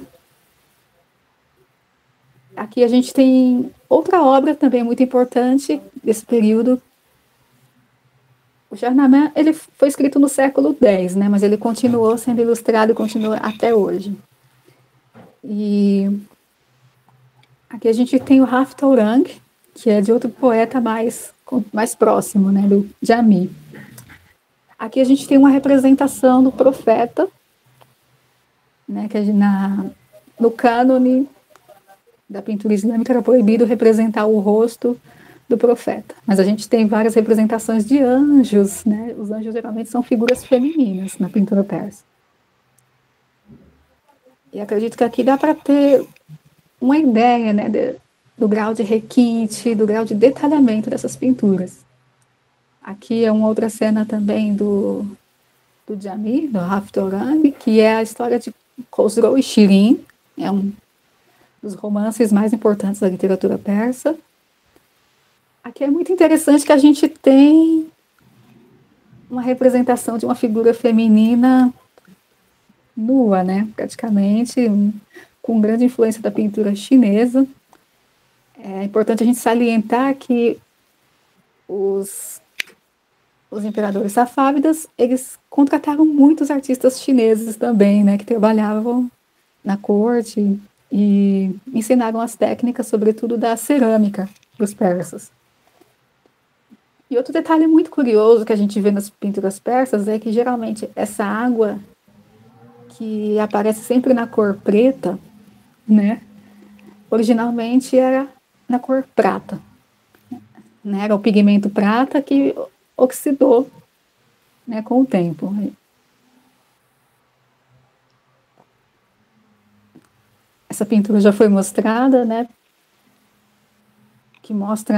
Aqui a gente tem outra obra também muito importante desse período, O Shahnameh, ele foi escrito no século X, né? Mas ele continuou sendo ilustrado e continua até hoje. E aqui a gente tem o Haftarang, que é de outro poeta mais próximo, né? Do Jami. Aqui a gente tem uma representação do profeta, né? Que no cânone da pintura islâmica era proibido representar o rosto do profeta. Mas a gente tem várias representações de anjos, né? Os anjos geralmente são figuras femininas na pintura persa. E acredito que aqui dá para ter uma ideia, né, do grau de requinte, do grau de detalhamento dessas pinturas. Aqui é uma outra cena também do Jami, do Haftarang, que é a história de Khosrow e Shirin, é um dos romances mais importantes da literatura persa. Aqui é muito interessante que a gente tem uma representação de uma figura feminina nua, né? Praticamente, com grande influência da pintura chinesa. É importante a gente salientar que os imperadores safávidas, eles contrataram muitos artistas chineses também, né? Que trabalhavam na corte e ensinaram as técnicas, sobretudo da cerâmica, para os persas. E outro detalhe muito curioso que a gente vê nas pinturas persas é que geralmente essa água que aparece sempre na cor preta, né, originalmente era na cor prata, né, era o pigmento prata que oxidou, né, com o tempo. Essa pintura já foi mostrada, né, que mostra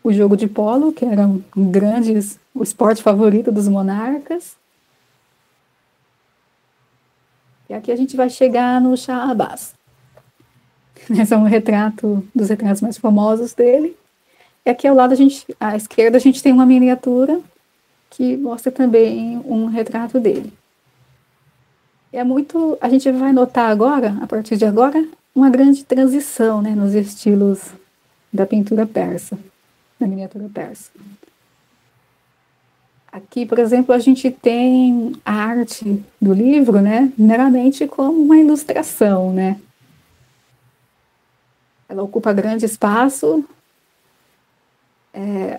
o jogo de polo, que era o esporte favorito dos monarcas. E aqui a gente vai chegar no Shah Abbas. Esse é um retrato dos retratos mais famosos dele. E aqui ao lado, à esquerda, a gente tem uma miniatura que mostra também um retrato dele. A gente vai notar agora, a partir de agora, uma grande transição, né, nos estilos da pintura persa, da miniatura persa. Aqui, por exemplo, a gente tem a arte do livro, né, meramente como uma ilustração, né. Ela ocupa grande espaço.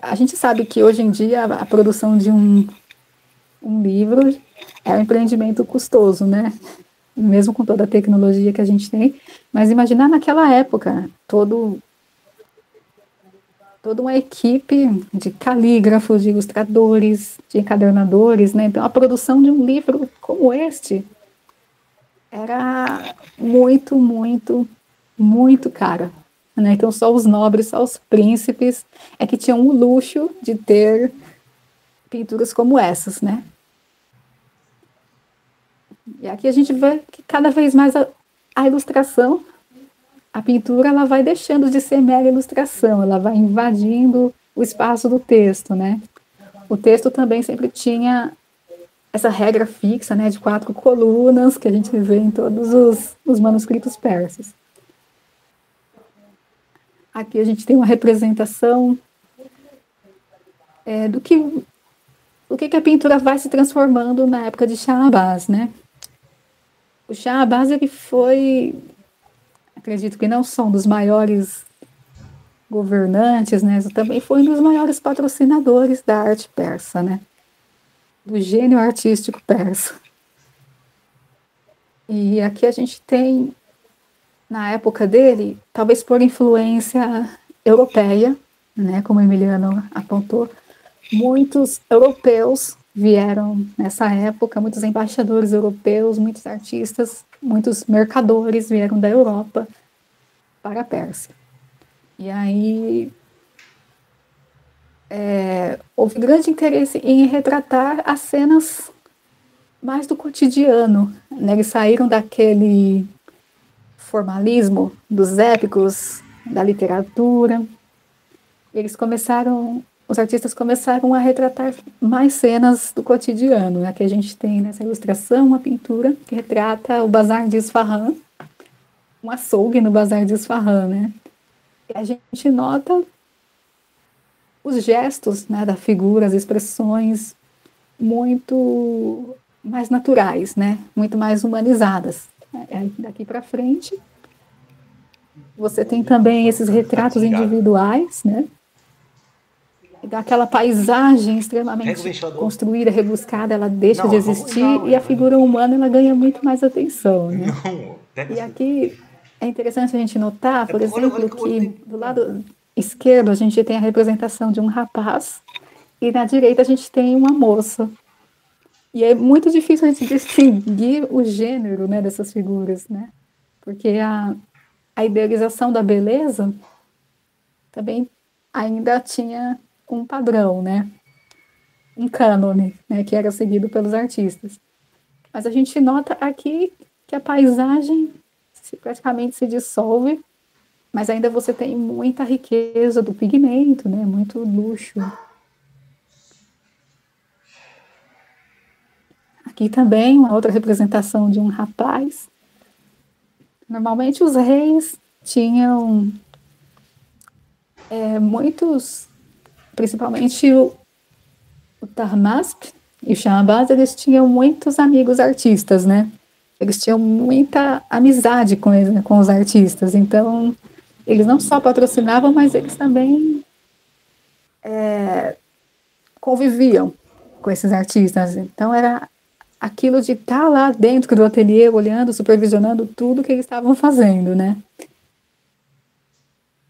A gente sabe que hoje em dia a produção de um livro é um empreendimento custoso, né, mesmo com toda a tecnologia que a gente tem. Mas imaginar naquela época, toda uma equipe de calígrafos, de ilustradores, de encadernadores, né? Então, a produção de um livro como este era muito, muito, muito cara, né? Então, só os nobres, só os príncipes é que tinham o luxo de ter pinturas como essas, né? E aqui a gente vê que cada vez mais a ilustração, a pintura, ela vai deixando de ser mera ilustração, ela vai invadindo o espaço do texto, né? O texto também sempre tinha essa regra fixa, né, de 4 colunas, que a gente vê em todos os manuscritos persas. Aqui a gente tem uma representação do que a pintura vai se transformando na época de Shah Abbas, né? O Shah Abbas, ele foi, acredito que não só um dos maiores governantes, né, também foi um dos maiores patrocinadores da arte persa, né, do gênio artístico persa. E aqui a gente tem, na época dele, talvez por influência europeia, né, como Emiliano apontou, muitos europeus vieram nessa época, muitos embaixadores europeus, muitos artistas, muitos mercadores vieram da Europa para a Pérsia. E aí houve grande interesse em retratar as cenas mais do cotidiano, né? Eles saíram daquele formalismo dos épicos, da literatura. Os artistas começaram a retratar mais cenas do cotidiano. Aqui a gente tem nessa ilustração uma pintura que retrata o Bazar de Isfahan, um açougue no Bazar de Isfahan, né? E a gente nota os gestos, né, da figura, as expressões muito mais naturais, né, muito mais humanizadas. Daqui para frente, você tem também esses retratos individuais, né, daquela paisagem extremamente construída, rebuscada, ela deixa de existir e a figura humana ela ganha muito mais atenção, né? E aqui é interessante a gente notar, por exemplo, que do lado esquerdo a gente tem a representação de um rapaz e na direita a gente tem uma moça. E é muito difícil a gente distinguir o gênero, né, dessas figuras, né? Porque a idealização da beleza também ainda tinha um padrão, né? Um cânone, né? Que era seguido pelos artistas. Mas a gente nota aqui que a paisagem praticamente se dissolve, mas ainda você tem muita riqueza do pigmento, né? Muito luxo. Aqui também uma outra representação de um rapaz. Normalmente os reis tinham muitos, principalmente o Tahmasp e o Shahbaz, eles tinham muitos amigos artistas, né? Eles tinham muita amizade com os artistas, então eles não só patrocinavam, mas eles também conviviam com esses artistas. Então era aquilo de estar lá dentro do ateliê, olhando, supervisionando tudo que eles estavam fazendo, né?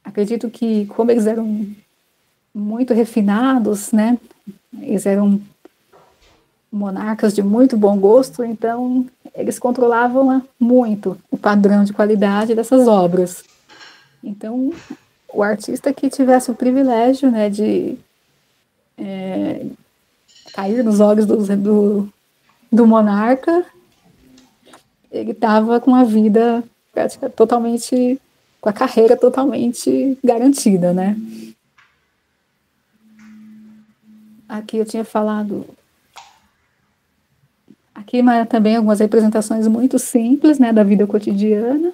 Acredito que, como eles eram muito refinados, né? Eles eram monarcas de muito bom gosto, então eles controlavam muito o padrão de qualidade dessas obras. Então, o artista que tivesse o privilégio, né, de cair nos olhos do monarca, ele estava com a vida totalmente, com a carreira totalmente garantida, né? Aqui eu tinha falado. Aqui também algumas representações muito simples, né, da vida cotidiana,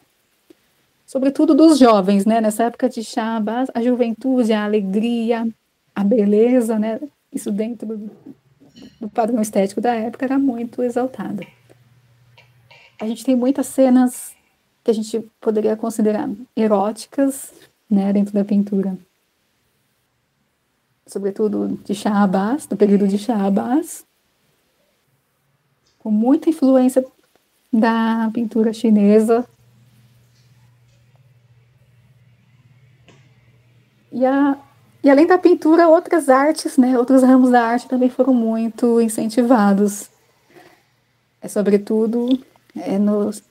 sobretudo dos jovens, né? Nessa época de Shahbaz, a juventude, a alegria, a beleza, né? Isso dentro do padrão estético da época era muito exaltada. A gente tem muitas cenas que a gente poderia considerar eróticas, né, dentro da pintura. Sobretudo de Shahbaz, do período de Shahbaz, com muita influência da pintura chinesa. E além da pintura, outras artes, né, outros ramos da arte também foram muito incentivados. Sobretudo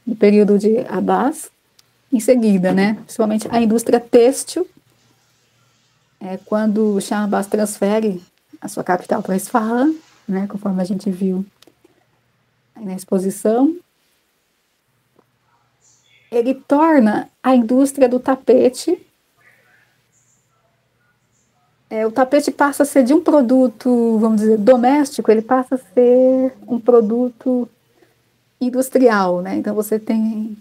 no período de Abbas, em seguida, né, principalmente a indústria têxtil, quando Shah Abbas transfere a sua capital para Isfahan, né, conforme a gente viu aí na exposição, ele torna a indústria do tapete. O tapete passa a ser de um produto, vamos dizer, doméstico, ele passa a ser um produto industrial, né? Então você tem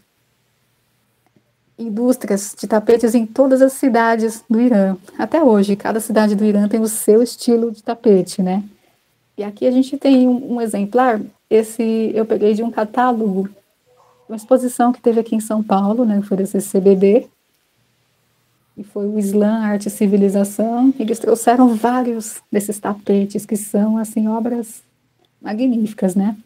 indústrias de tapetes em todas as cidades do Irã. Até hoje, cada cidade do Irã tem o seu estilo de tapete, né? E aqui a gente tem um exemplar, esse eu peguei de um catálogo, uma exposição que teve aqui em São Paulo, né? Foi da CCBB, e foi o Islã, Arte e Civilização. Eles trouxeram vários desses tapetes, que são, assim, obras magníficas, né?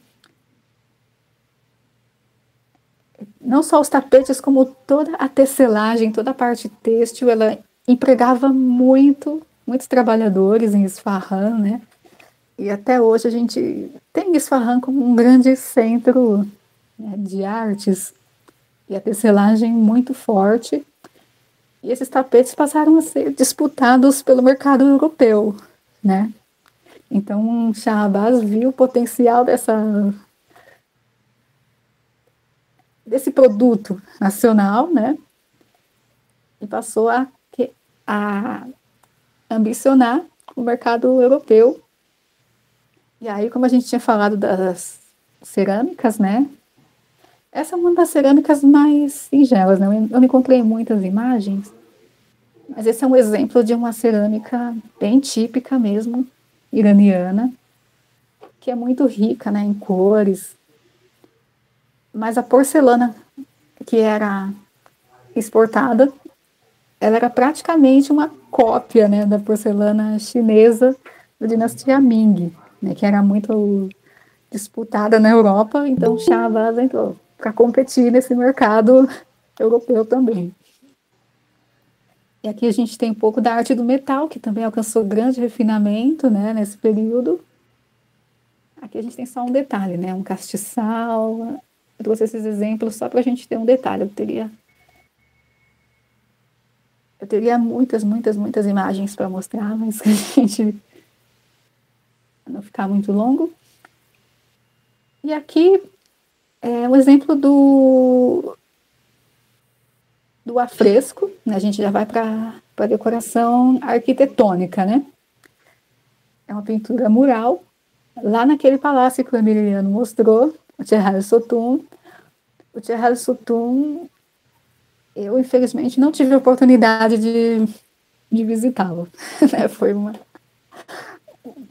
Não só os tapetes, como toda a tecelagem, toda a parte têxtil, ela empregava muitos trabalhadores em Isfahan, né? E até hoje a gente tem Isfahan como um grande centro, né, de artes, e a tecelagem muito forte. E esses tapetes passaram a ser disputados pelo mercado europeu, né? Então, Shah Abbas viu o potencial desse produto nacional, né? E passou a ambicionar o mercado europeu. E aí, como a gente tinha falado das cerâmicas, né? Essa é uma das cerâmicas mais singelas, né? Eu não encontrei muitas imagens, Mas esse é um exemplo de uma cerâmica bem típica mesmo, iraniana, que é muito rica, né, em cores. Mas a porcelana que era exportada, ela era praticamente uma cópia, né, da porcelana chinesa da dinastia Ming, né, que era muito disputada na Europa, então Shahbaz entrou para competir nesse mercado europeu também. E aqui a gente tem um pouco da arte do metal, que também alcançou grande refinamento, né, nesse período. Aqui a gente tem só um detalhe, né, um castiçal. Eu trouxe esses exemplos só para a gente ter um detalhe. Eu teria muitas, muitas, muitas imagens para mostrar, mas a gente não ficar muito longo. E aqui é um exemplo do afresco, né? A gente já vai para a decoração arquitetônica, né? É uma pintura mural, lá naquele palácio que o Emiliano mostrou, o Terral Sotum. O Terral Sotum, eu infelizmente não tive a oportunidade de visitá-lo. Foi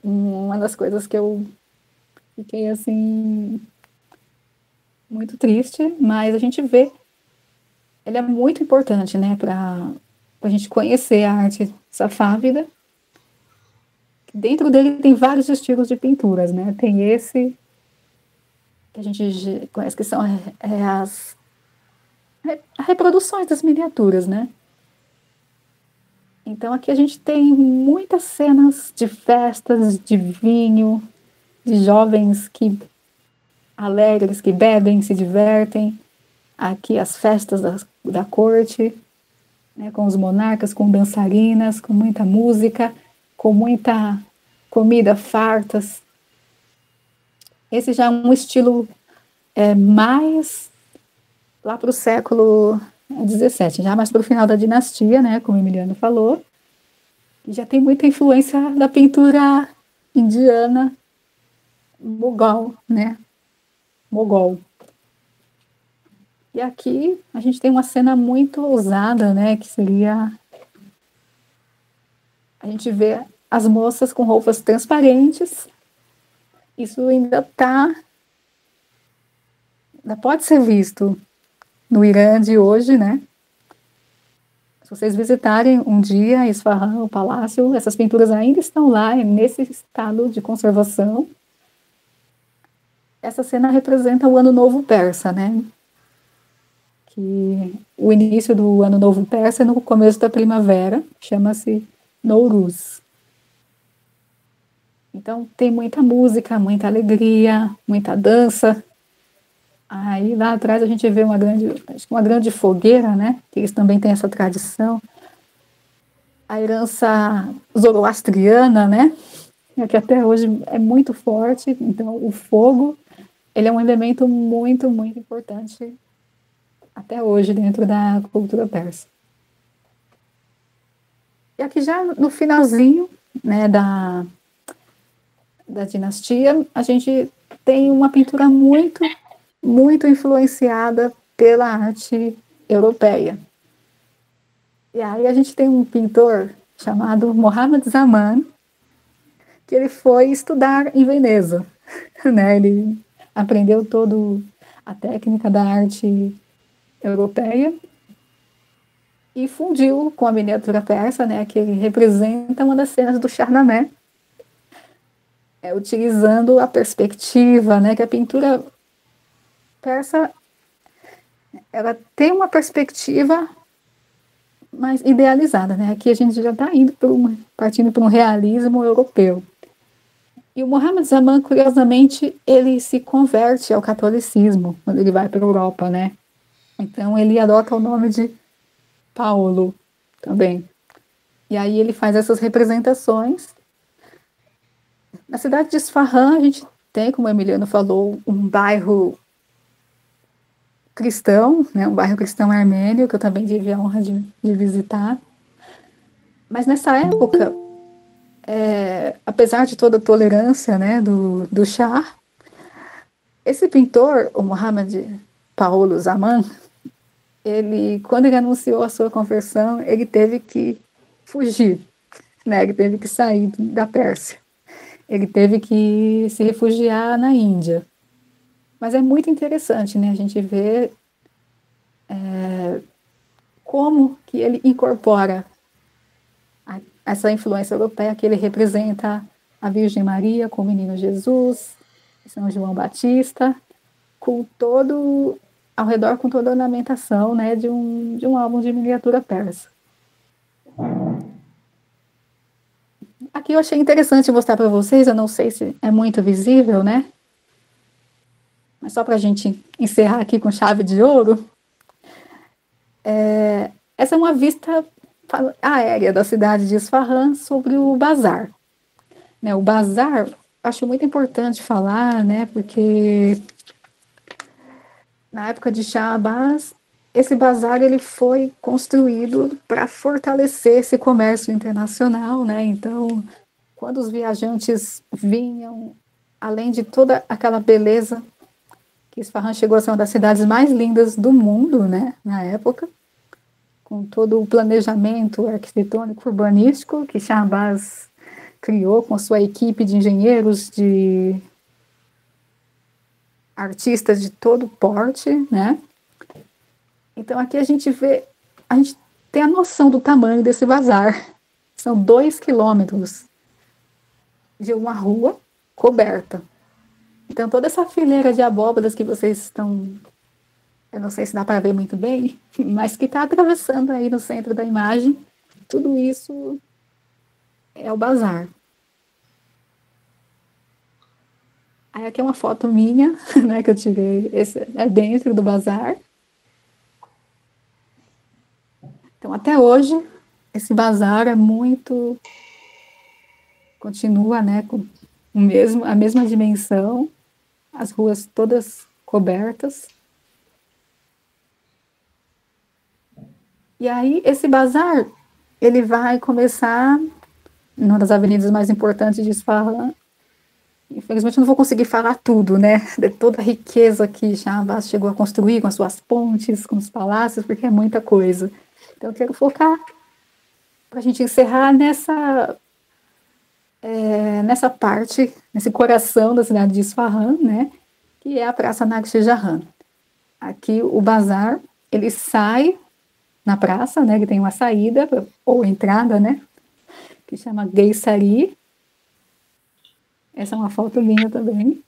uma das coisas que eu fiquei assim muito triste, mas a gente vê, ele é muito importante, né, para a gente conhecer a arte safávida. Dentro dele tem vários estilos de pinturas, né? Tem esse que a gente conhece que são as reproduções das miniaturas, né? Então aqui a gente tem muitas cenas de festas, de vinho, de jovens que alegres, que bebem, se divertem. Aqui as festas da corte, né, com os monarcas, com dançarinas, com muita música, com muita comida fartas. Esse já é um estilo mais lá para o século XVII, já mais para o final da dinastia, né, como o Emiliano falou, e já tem muita influência da pintura indiana, mogol, né, mogol. E aqui a gente tem uma cena muito ousada, né, que seria a gente vê as moças com roupas transparentes. Isso ainda pode ser visto no Irã de hoje, né? Se vocês visitarem um dia Isfahan, o palácio, essas pinturas ainda estão lá, nesse estado de conservação. Essa cena representa o Ano Novo Persa, né? Que o início do Ano Novo Persa é no começo da primavera, chama-se Nowruz. Então tem muita música, muita alegria, muita dança. Aí lá atrás a gente vê uma grande fogueira, né? Que eles também têm essa tradição. A herança zoroastriana, né? Que até hoje é muito forte. Então o fogo, ele é um elemento muito, muito importante até hoje dentro da cultura persa. E aqui já no finalzinho, né, da dinastia, a gente tem uma pintura muito, muito influenciada pela arte europeia. E aí a gente tem um pintor chamado Mohammad Zaman, que ele foi estudar em Veneza, né? Ele aprendeu toda a técnica da arte europeia e fundiu com a miniatura persa, né, que representa uma das cenas do Shahnameh, utilizando a perspectiva, né, que a pintura persa ela tem uma perspectiva mais idealizada, né? Aqui a gente já está partindo para um realismo europeu. E o Mohammad Zaman, curiosamente, ele se converte ao catolicismo quando ele vai para a Europa, né? Então ele adota o nome de Paulo também. E aí ele faz essas representações. Na cidade de Isfahan, a gente tem, como o Emiliano falou, um bairro cristão, né, um bairro cristão armênio, que eu também tive a honra de visitar. Mas nessa época, apesar de toda a tolerância, né, do Shah, esse pintor, o Mohammad Paulo Zaman, quando ele anunciou a sua conversão, ele teve que fugir, né? Ele teve que sair da Pérsia. Ele teve que se refugiar na Índia. Mas é muito interessante, né? A gente vê como que ele incorpora essa influência europeia, que ele representa a Virgem Maria com o menino Jesus, São João Batista, com todo ao redor, com toda a ornamentação, né, de um álbum de miniatura persa. Aqui eu achei interessante mostrar para vocês, eu não sei se é muito visível, né? Mas só para a gente encerrar aqui com chave de ouro. Essa é uma vista aérea da cidade de Isfahan sobre o bazar. Né, o bazar, acho muito importante falar, né, porque na época de Shah Abbas, esse bazar ele foi construído para fortalecer esse comércio internacional, né? Então, quando os viajantes vinham, além de toda aquela beleza, que Isfahan chegou a ser uma das cidades mais lindas do mundo, né, na época, com todo o planejamento arquitetônico urbanístico que Shah Abbas criou com a sua equipe de engenheiros, de artistas de todo porte, né? Então aqui a gente tem a noção do tamanho desse bazar. São 2 quilômetros de uma rua coberta. Então toda essa fileira de abóbadas que vocês estão, eu não sei se dá para ver muito bem, mas que está atravessando aí no centro da imagem, tudo isso é o bazar. Aí aqui é uma foto minha, né, que eu tirei, esse é dentro do bazar. Então, até hoje, esse bazar é muito... continua, né, com a mesma dimensão, as ruas todas cobertas. E aí, esse bazar, ele vai começar numa das avenidas mais importantes de Isfahan. Infelizmente, eu não vou conseguir falar tudo, né, de toda a riqueza que Shah Abbas chegou a construir com as suas pontes, com os palácios, porque é muita coisa. Então, eu quero focar para a gente encerrar nessa parte, nesse coração da cidade de Isfahan, né, que é a Praça Naxchijan. Aqui o bazar, ele sai na praça, né, que tem uma saída ou entrada, né, que chama Geisari. Essa é uma foto minha também.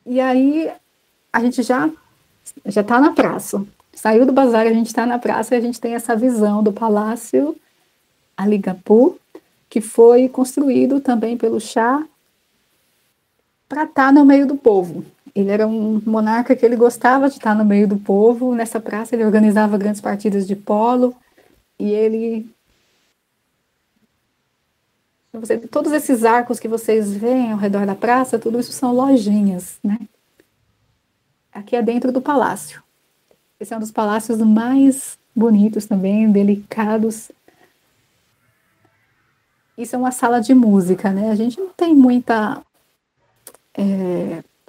E aí a gente já está na praça. Saiu do bazar, a gente está na praça e a gente tem essa visão do Palácio Ali Gapur, que foi construído também pelo Shah para estar no meio do povo. Ele era um monarca que ele gostava de estar no meio do povo. Nessa praça ele organizava grandes partidas de polo e ele... Todos esses arcos que vocês veem ao redor da praça, tudo isso são lojinhas, né? Aqui é dentro do palácio. Esse é um dos palácios mais bonitos também, delicados. Isso é uma sala de música, né? A gente não tem muita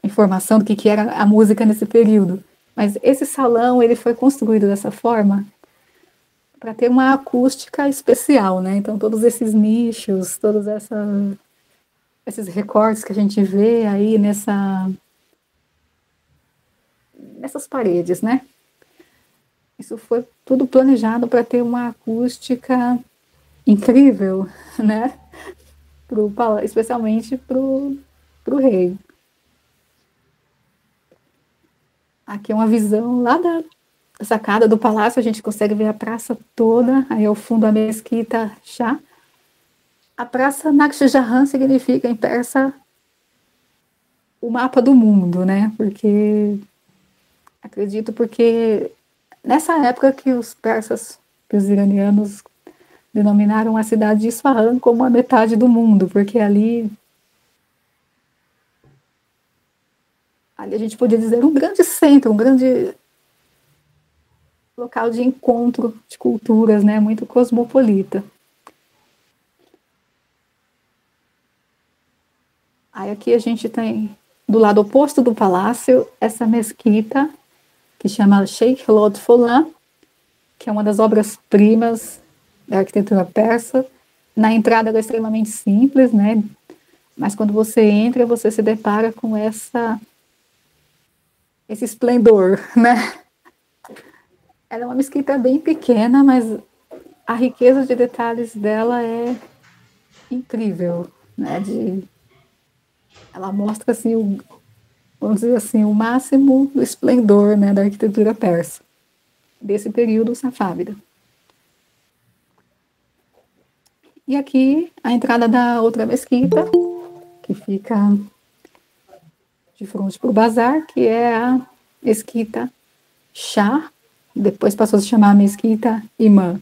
informação do que era a música nesse período, mas esse salão ele foi construído dessa forma para ter uma acústica especial, né? Então todos esses nichos, todos esses recortes que a gente vê aí nessas paredes, né? Isso foi tudo planejado para ter uma acústica incrível, né? Especialmente para o rei. Aqui é uma visão lá da sacada do palácio, a gente consegue ver a praça toda, aí ao fundo a mesquita Shah. A praça Naxchijan significa em persa o mapa do mundo, né? Porque nessa época que os persas, que os iranianos denominaram a cidade de Isfahan como a metade do mundo, porque ali a gente podia dizer um grande centro, um grande local de encontro de culturas, né, muito cosmopolita. Aí aqui a gente tem, do lado oposto do palácio, essa mesquita, que chama Sheikh Lotfullah, que é uma das obras-primas da arquitetura persa. Na entrada ela é extremamente simples, né? Mas quando você entra, você se depara com esse esplendor, né? Ela é uma mesquita bem pequena, mas a riqueza de detalhes dela é incrível, né? Ela mostra assim, vamos dizer assim, o máximo do esplendor, né, da arquitetura persa desse período safávida. E aqui a entrada da outra mesquita, que fica de frente para o bazar, que é a mesquita Shah, depois passou a se chamar mesquita Imã,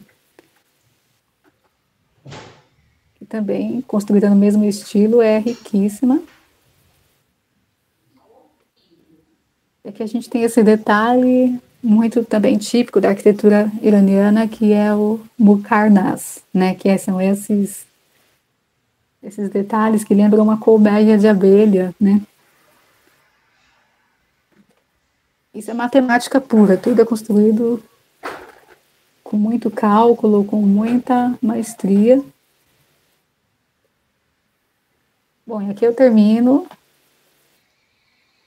que também, construída no mesmo estilo, é riquíssima. E aqui a gente tem esse detalhe muito também típico da arquitetura iraniana, que é o Muqarnas, né? Que são esses detalhes que lembram uma colmeia de abelha, né? Isso é matemática pura, tudo é construído com muito cálculo, com muita maestria. Bom, e aqui eu termino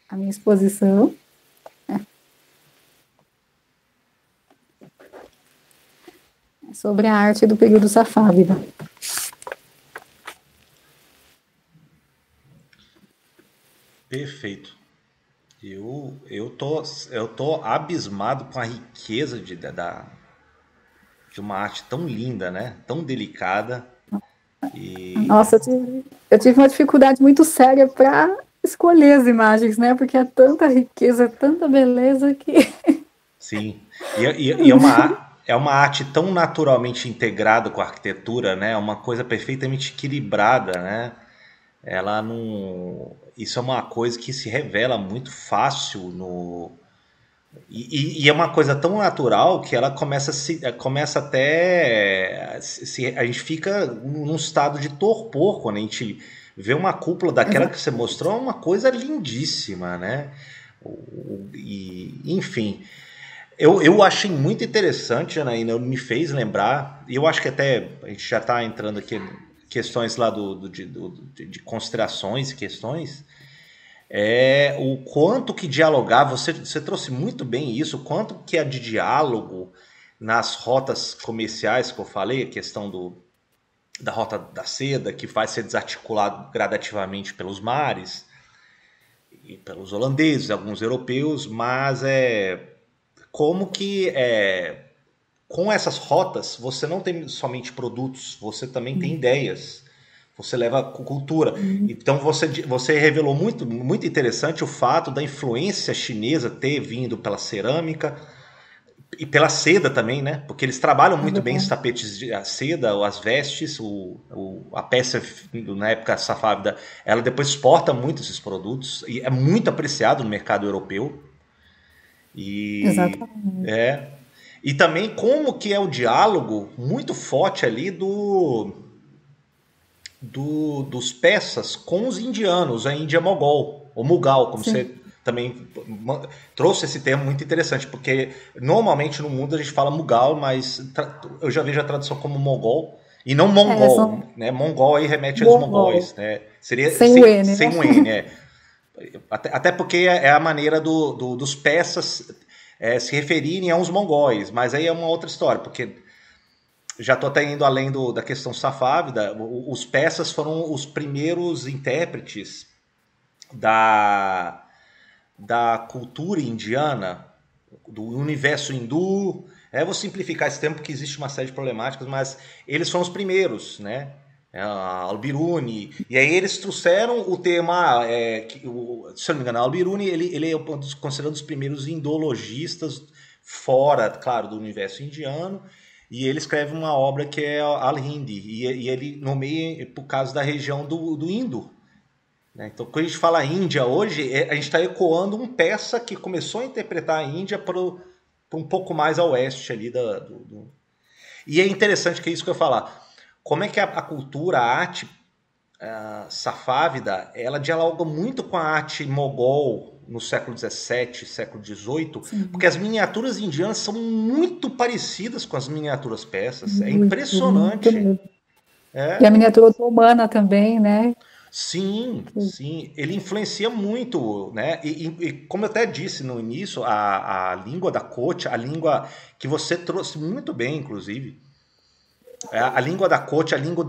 a minha exposição. Sobre a arte do período safávida. Perfeito. Eu tô abismado com a riqueza de uma arte tão linda, né? Tão delicada. Nossa, eu tive uma dificuldade muito séria para escolher as imagens, né? Porque é tanta riqueza, tanta beleza que... Sim. E é uma arte tão naturalmente integrada com a arquitetura, né? É uma coisa perfeitamente equilibrada, né? Ela não. Isso é uma coisa que se revela muito fácil no. E é uma coisa tão natural que ela começa até. A gente fica num estado de torpor quando a gente vê uma cúpula daquela que você mostrou, é uma coisa lindíssima, né? Enfim. Eu achei muito interessante, Janaína, me fez lembrar, e eu acho que até a gente já está entrando aqui em questões lá de considerações e questões, o quanto que dialogar, você trouxe muito bem isso, o quanto que é de diálogo nas rotas comerciais que eu falei, a questão da rota da seda, que vai ser desarticulado gradativamente pelos mares, e pelos holandeses, alguns europeus, mas como que com essas rotas você não tem somente produtos, você também tem ideias, você leva cultura. Então você revelou muito interessante o fato da influência chinesa ter vindo pela cerâmica e pela seda também, né? Porque eles trabalham muito bem os tapetes de seda, as vestes, a peça na época safávida, ela depois exporta muito esses produtos e é muito apreciado no mercado europeu. Exatamente. E também como que é o diálogo muito forte ali dos persas com os indianos, a Índia Mogol, ou Mughal, como você também trouxe esse termo muito interessante, porque normalmente no mundo a gente fala Mughal, mas eu já vejo a tradução como Mogol, e não Mongol, né? Mongol aí remete aos mongóis, né? Seria sem o N, sem né? o N, até porque é a maneira dos persas se referirem aos mongóis, mas aí é uma outra história, porque já estou até indo além da questão safávida, os persas foram os primeiros intérpretes da cultura indiana, do universo hindu. Vou simplificar esse termo porque existe uma série de problemáticas, mas eles foram os primeiros, né? Al-Biruni, e aí eles trouxeram o tema, se eu não me engano, Al-Biruni ele é considerado um dos primeiros indologistas fora, claro, do universo indiano, e ele escreve uma obra que é Al-Hindi, e ele nomeia por causa da região do Indo. Né? Então, quando a gente fala Índia hoje, a gente está ecoando um persa que começou a interpretar a Índia para um pouco mais a oeste ali. E é interessante que é isso que eu ia falar. Como é que a cultura, a arte safávida, ela dialoga muito com a arte mogol no século XVII, século XVIII, sim, porque as miniaturas indianas são muito parecidas com as miniaturas persas. É muito, muito impressionante. mesmo. E É, a miniatura otomana também, né? sim, sim, ele influencia muito, né? E como eu até disse no início, a língua da corte, a língua que você trouxe muito bem, inclusive, a língua da corte, a língua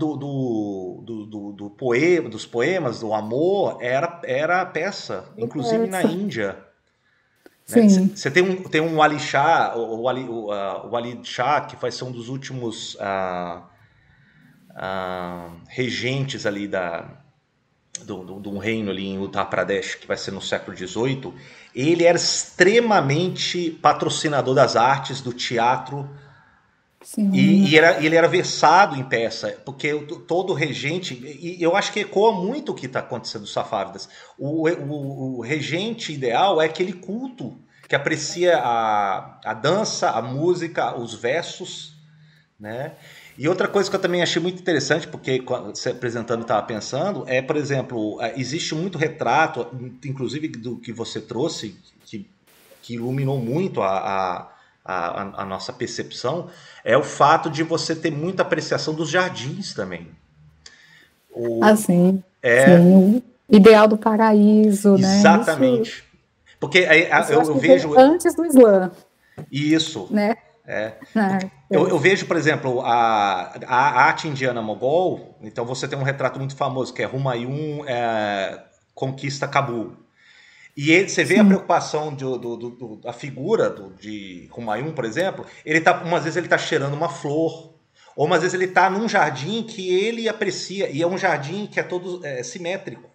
dos poemas, do amor, era persa, Do inclusive na persa. Índia. Né? Sim, Você tem um Ali Shah, o Ali Shah, que vai ser um dos últimos regentes ali do reino ali em Uttar Pradesh, que vai ser no século XVIII. Ele era extremamente patrocinador das artes, do teatro, sim, ele era versado em peça, porque todo regente, e eu acho que ecoa muito o que está acontecendo nos Safávidas. O regente ideal é aquele culto que aprecia a dança, a música, os versos, né? E outra coisa que eu também achei muito interessante, porque você apresentando estava pensando, é, por exemplo, existe muito retrato, inclusive do que você trouxe, que iluminou muito a nossa percepção, é o fato de você ter muita apreciação dos jardins também. O, assim, é, sim. O ideal do paraíso, né? exatamente. Porque Isso eu acho eu que veio vejo antes do Islã, isso. né? É, Na eu Pérsia. vejo, por exemplo, a arte indiana mogol. Então você tem um retrato muito famoso que é Humayun conquista Cabul. E você vê a Sim, preocupação da figura de Humayun, por exemplo. Umas vezes ele está cheirando uma flor, ou umas vezes ele está num jardim que ele aprecia, e é um jardim que é todo simétrico.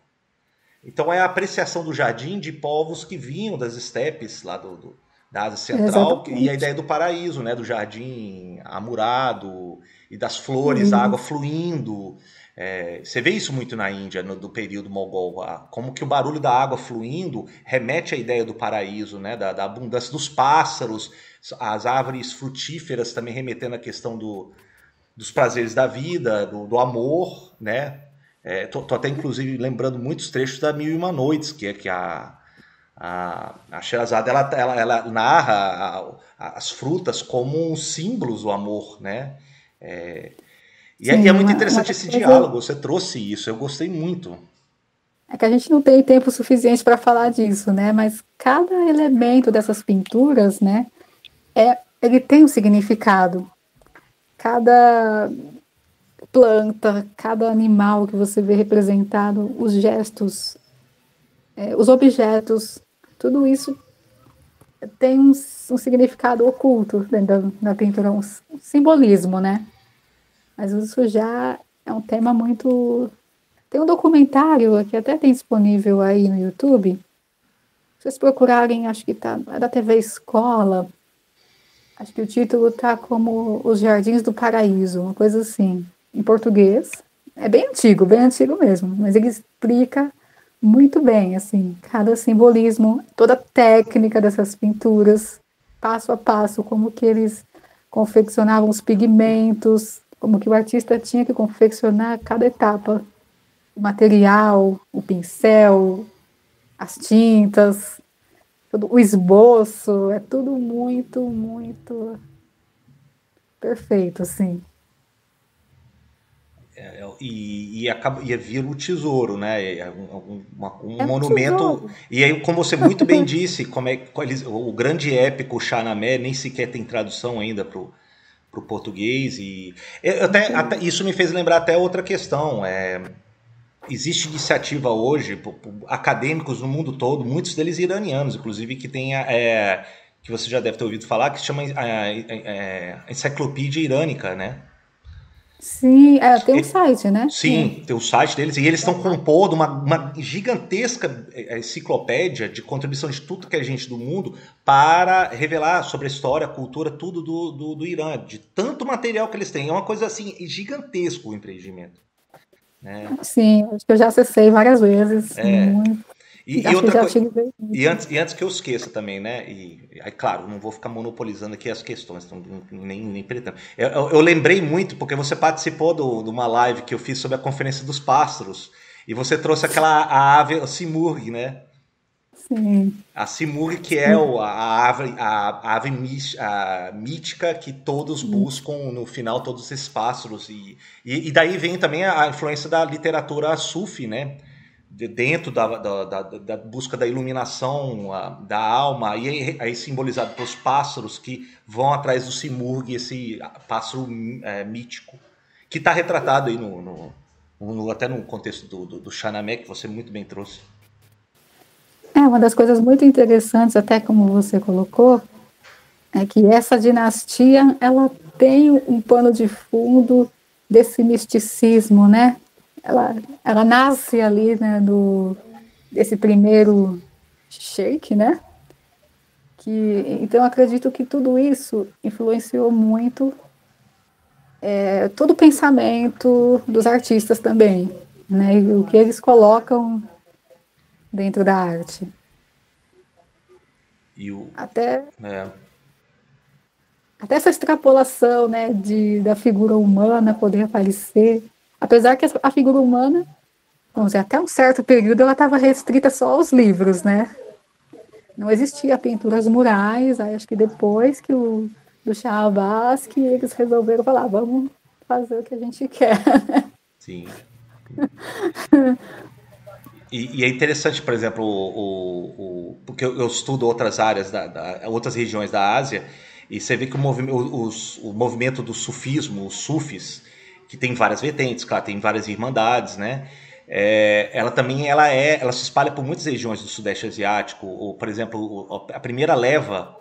Então é a apreciação do jardim de povos que vinham das estepes lá da Ásia Central, e a exatamente. ideia do paraíso, né? Do jardim amurado e das flores, a água Isso, fluindo. Você vê isso muito na Índia, do período mogol, como que o barulho da água fluindo remete à ideia do paraíso, né? Da abundância dos pássaros, as árvores frutíferas também remetendo à questão dos prazeres da vida, do amor, né? Tô até inclusive lembrando muitos trechos da Mil e Uma Noites, que a Sherazade ela narra as frutas como símbolos do amor, né? E é sim, muito uma interessante das esse coisas diálogo, você trouxe isso, eu gostei muito. é que a gente não tem tempo suficiente para falar disso, né? Mas cada elemento dessas pinturas, né, ele tem um significado. Cada planta, cada animal que você vê representado, os gestos, os objetos, tudo isso tem um significado oculto dentro da pintura, um simbolismo, né? Mas isso já é um tema muito. Tem um documentário que até tem disponível aí no YouTube. Se vocês procurarem, acho que tá, é da TV Escola. Acho que o título tá como Os Jardins do Paraíso, uma coisa assim, em português. É bem antigo mesmo, mas ele explica muito bem, assim, cada simbolismo, toda a técnica dessas pinturas, passo a passo, como que eles confeccionavam os pigmentos, como que o artista tinha que confeccionar cada etapa, o material, o pincel, as tintas, o esboço, é tudo muito, muito perfeito, assim. E vira o tesouro, né? Um É um monumento. tesouro. E aí, como você muito bem disse, o grande épico Shahnameh nem sequer tem tradução ainda para o português. E isso me fez lembrar até outra questão. Existe iniciativa hoje, por acadêmicos no mundo todo, muitos deles iranianos, inclusive, que tem que você já deve ter ouvido falar, que se chama Enciclopédia Irânica, né? Sim, tem um site, né? Sim, tem o site deles e eles estão compondo uma gigantesca enciclopédia de contribuição de tudo que é gente do mundo para revelar sobre a história, a cultura, tudo do Irã, de tanto material que eles têm. É uma coisa assim, gigantesco o empreendimento. Né? Sim, acho que eu já acessei várias vezes, muito. E Acho que outra já coisa. utilizei muito. E antes que eu esqueça também, né? E aí, claro, não vou ficar monopolizando aqui as questões, então nem pretendo. Eu lembrei muito, porque você participou de uma live que eu fiz sobre a Conferência dos Pássaros, e você trouxe a ave Simurgh, né? sim, A Simurgh, que é sim. a ave mítica que todos buscam no final, todos esses pássaros. E daí vem também a influência da literatura sufi, né? Dentro da busca da iluminação da alma, e aí simbolizado pelos pássaros que vão atrás do Simurgh, esse pássaro mítico, que está retratado aí até no contexto do Shahnameh, que você muito bem trouxe. É, uma das coisas muito interessantes, até como você colocou, é que essa dinastia, ela tem um pano de fundo desse misticismo, né? Ela nasce ali, né, desse primeiro sheik, né? Então, acredito que tudo isso influenciou muito todo o pensamento dos artistas também, né? E o que eles colocam dentro da arte. E o, Até, é, até essa extrapolação, né, da figura humana poder aparecer. Apesar que a figura humana, vamos dizer, até um certo período ela estava restrita só aos livros, né? Não existia pinturas murais, aí acho que depois do Shah Abbas que eles resolveram falar, vamos fazer o que a gente quer. sim. E é interessante, por exemplo, porque eu estudo outras áreas, outras regiões da Ásia, e você vê que o movimento do sufismo, os sufis, que tem várias vertentes, claro, tem várias irmandades, né? Ela também ela se espalha por muitas regiões do Sudeste Asiático. Ou, por exemplo, a primeira leva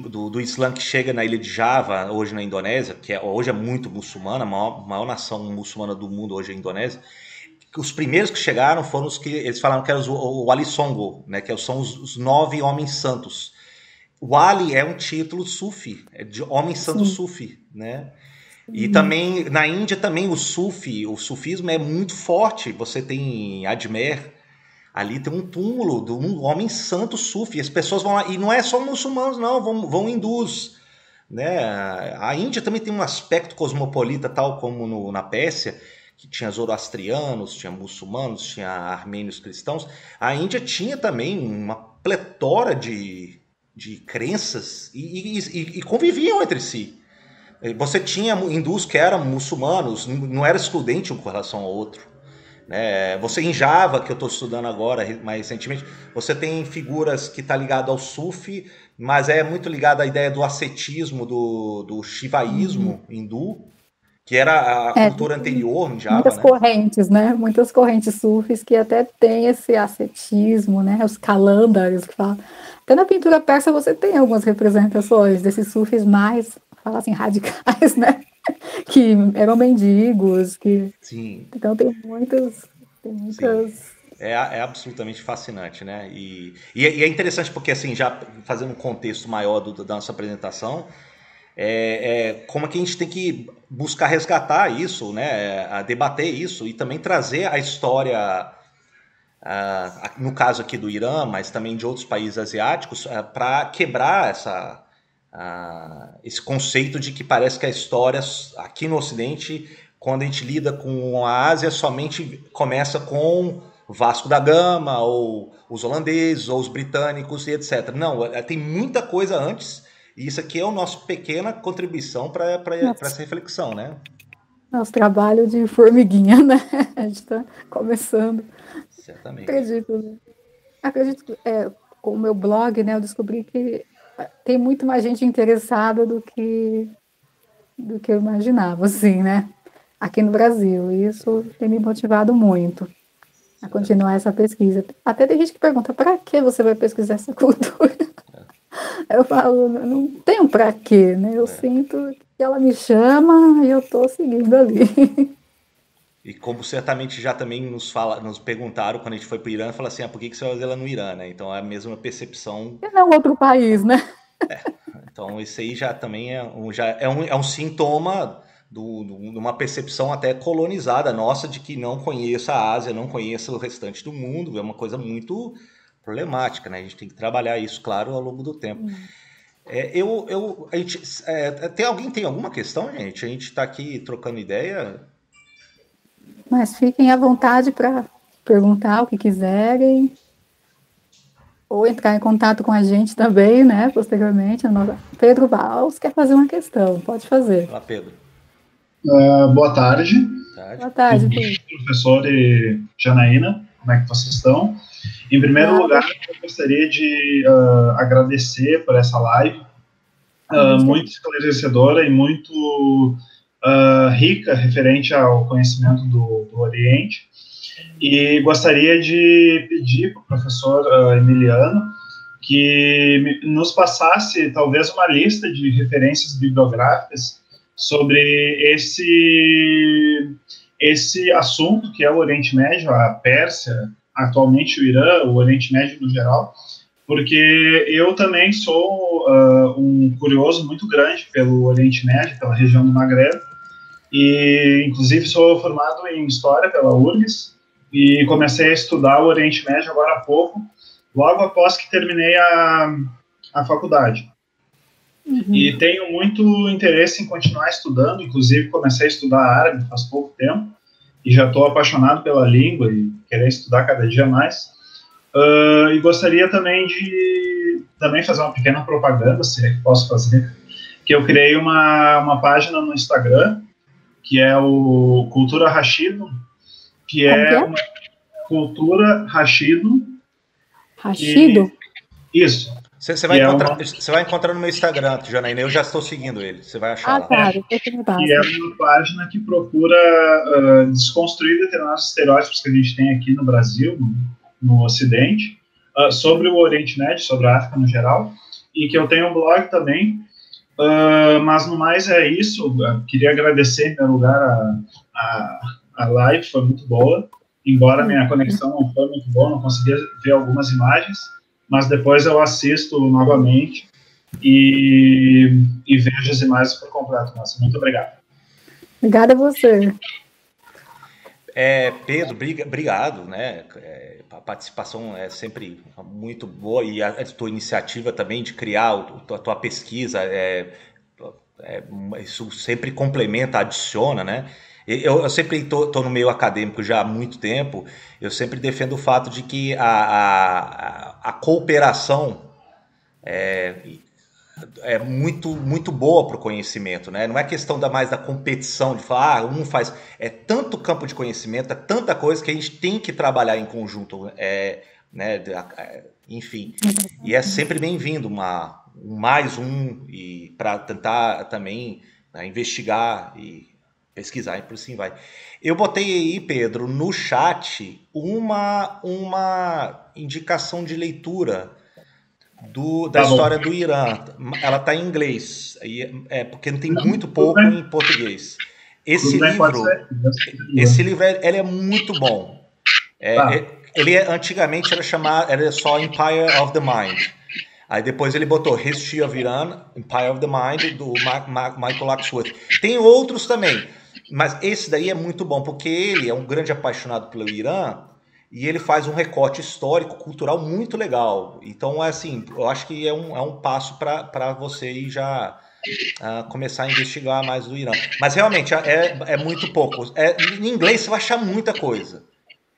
do Islã que chega na ilha de Java, hoje na Indonésia, hoje é muito muçulmana, a maior nação muçulmana do mundo hoje é a Indonésia. Os primeiros que chegaram foram os que eles falaram que eram o Ali Songo, né, que são os 9 homens santos. O Ali é um título sufi, é de homem santo Sim, sufi, né? E sim, também na Índia também o sufismo é muito forte. Você tem Ajmer, ali tem um túmulo de um homem santo sufi. As pessoas vão lá e não é só muçulmanos não, vão hindus, né? A Índia também tem um aspecto cosmopolita, tal como na Pérsia, que tinha zoroastrianos, tinha muçulmanos, tinha armênios cristãos. A Índia tinha também uma pletora de crenças e conviviam entre si. Você tinha hindus que eram muçulmanos, não era excludente um com relação ao outro. Né? Você em Java, que eu estou estudando agora mais recentemente, você tem figuras que está ligado ao Sufi, mas é muito ligado à ideia do ascetismo, do uhum. shivaísmo hindu, que era a cultura Tem anterior em Java, muitas né? correntes, né? Muitas correntes sufis que até tem esse ascetismo, né? Os calândares que falam. Até na pintura persa você tem algumas representações desses sufis mais, fala assim, radicais, né? Que eram mendigos, Sim, então tem sim. muitas. É absolutamente fascinante, né? E é interessante porque, assim, já fazendo um contexto maior da nossa apresentação, como é que a gente tem que buscar resgatar isso, né? A debater isso e também trazer a história, no caso aqui do Irã, mas também de outros países asiáticos, para quebrar esse conceito de que parece que a história aqui no Ocidente, quando a gente lida com a Ásia, somente começa com Vasco da Gama, ou os holandeses, ou os britânicos e etc. Não, tem muita coisa antes, e isso aqui é a nossa pequena contribuição para Nosso, essa reflexão, né? nosso trabalho de formiguinha, né? A gente está começando. Certamente. Acredito, né? Acredito que com o meu blog, né, eu descobri que tem muito mais gente interessada do que eu imaginava, assim, né? Aqui no Brasil. E isso tem me motivado muito a Certamente. continuar essa pesquisa. Até tem gente que pergunta, para que você vai pesquisar essa cultura? Eu falo, não tem um para quê, né? Eu É. sinto que ela me chama e eu estou seguindo ali. E como certamente já também nos perguntaram quando a gente foi para o Irã, fala assim, por que você vai fazer ela no Irã, né? Então é a mesma percepção. E não outro país, né? Então isso aí já também é um sintoma de uma percepção até colonizada nossa de que não conheça a Ásia, não conheça o restante do mundo. É uma coisa muito problemática, né? A gente tem que trabalhar isso, claro, ao longo do tempo. Alguém tem alguma questão, gente? A gente está aqui trocando ideia. Mas fiquem à vontade para perguntar o que quiserem. ou entrar em contato com a gente também, né, posteriormente. Pedro Baus quer fazer uma questão, pode fazer. Olá, Pedro. Boa tarde. Boa tarde, Pedro. Professor e Janaína, como é que vocês estão? Em primeiro lugar, eu gostaria de agradecer por essa live, muito esclarecedora e muito rica referente ao conhecimento do Oriente. E gostaria de pedir para o professor Emiliano que nos passasse talvez uma lista de referências bibliográficas sobre esse assunto que é o Oriente Médio, a Pérsia, atualmente o Irã, o Oriente Médio no geral, porque eu também sou um curioso muito grande pelo Oriente Médio, pela região do Maghreb, e inclusive sou formado em História pela URGS, e comecei a estudar o Oriente Médio agora há pouco, logo após que terminei a faculdade. Uhum. E tenho muito interesse em continuar estudando, inclusive comecei a estudar árabe faz pouco tempo, e já estou apaixonado pela língua e querer estudar cada dia mais. E gostaria também de fazer uma pequena propaganda, se é que posso fazer, que eu criei uma página no Instagram, que é o Cultura Rashido, que é uma cultura Rashido. Rashido? Isso. Você vai encontrar no meu Instagram, Janaína. Eu já estou seguindo ele. Você vai achar lá. Claro. Que é uma página que procura desconstruir determinados estereótipos que a gente tem aqui no Brasil, no Ocidente, sobre o Oriente Médio, sobre a África no geral, e que eu tenho um blog também. Mas no mais é isso. Queria agradecer em primeiro lugar a live, foi muito boa, embora minha conexão não foi muito boa, não conseguia ver algumas imagens, mas depois eu assisto novamente e vejo as imagens por completo. Nossa, muito obrigado. Obrigada a você. Pedro, obrigado, né? A participação é sempre muito boa e a tua iniciativa também de criar a tua pesquisa, isso sempre complementa, adiciona, né? Eu sempre estou no meio acadêmico já há muito tempo, eu sempre defendo o fato de que a cooperação é muito, muito boa para o conhecimento, né? Não é questão mais da competição, de falar, um faz... É tanto campo de conhecimento, é tanta coisa que a gente tem que trabalhar em conjunto, né? Enfim, e é sempre bem-vindo mais um, e para tentar também, né, investigar e pesquisar, e por assim vai. Eu botei aí, Pedro, no chat uma indicação de leitura da história do Irã. Ela está em inglês, porque não tem muito pouco em português. Esse livro ele é muito bom. Antigamente era só Empire of the Mind. Aí depois ele botou History of Iran, Empire of the Mind, do Michael Axworth. Tem outros também, mas esse daí é muito bom, porque ele é um grande apaixonado pelo Irã, e ele faz um recorte histórico, cultural muito legal. Então, assim, eu acho que é um passo para você ir já começar a investigar mais do Irã. Mas realmente é muito pouco. Em inglês você vai achar muita coisa.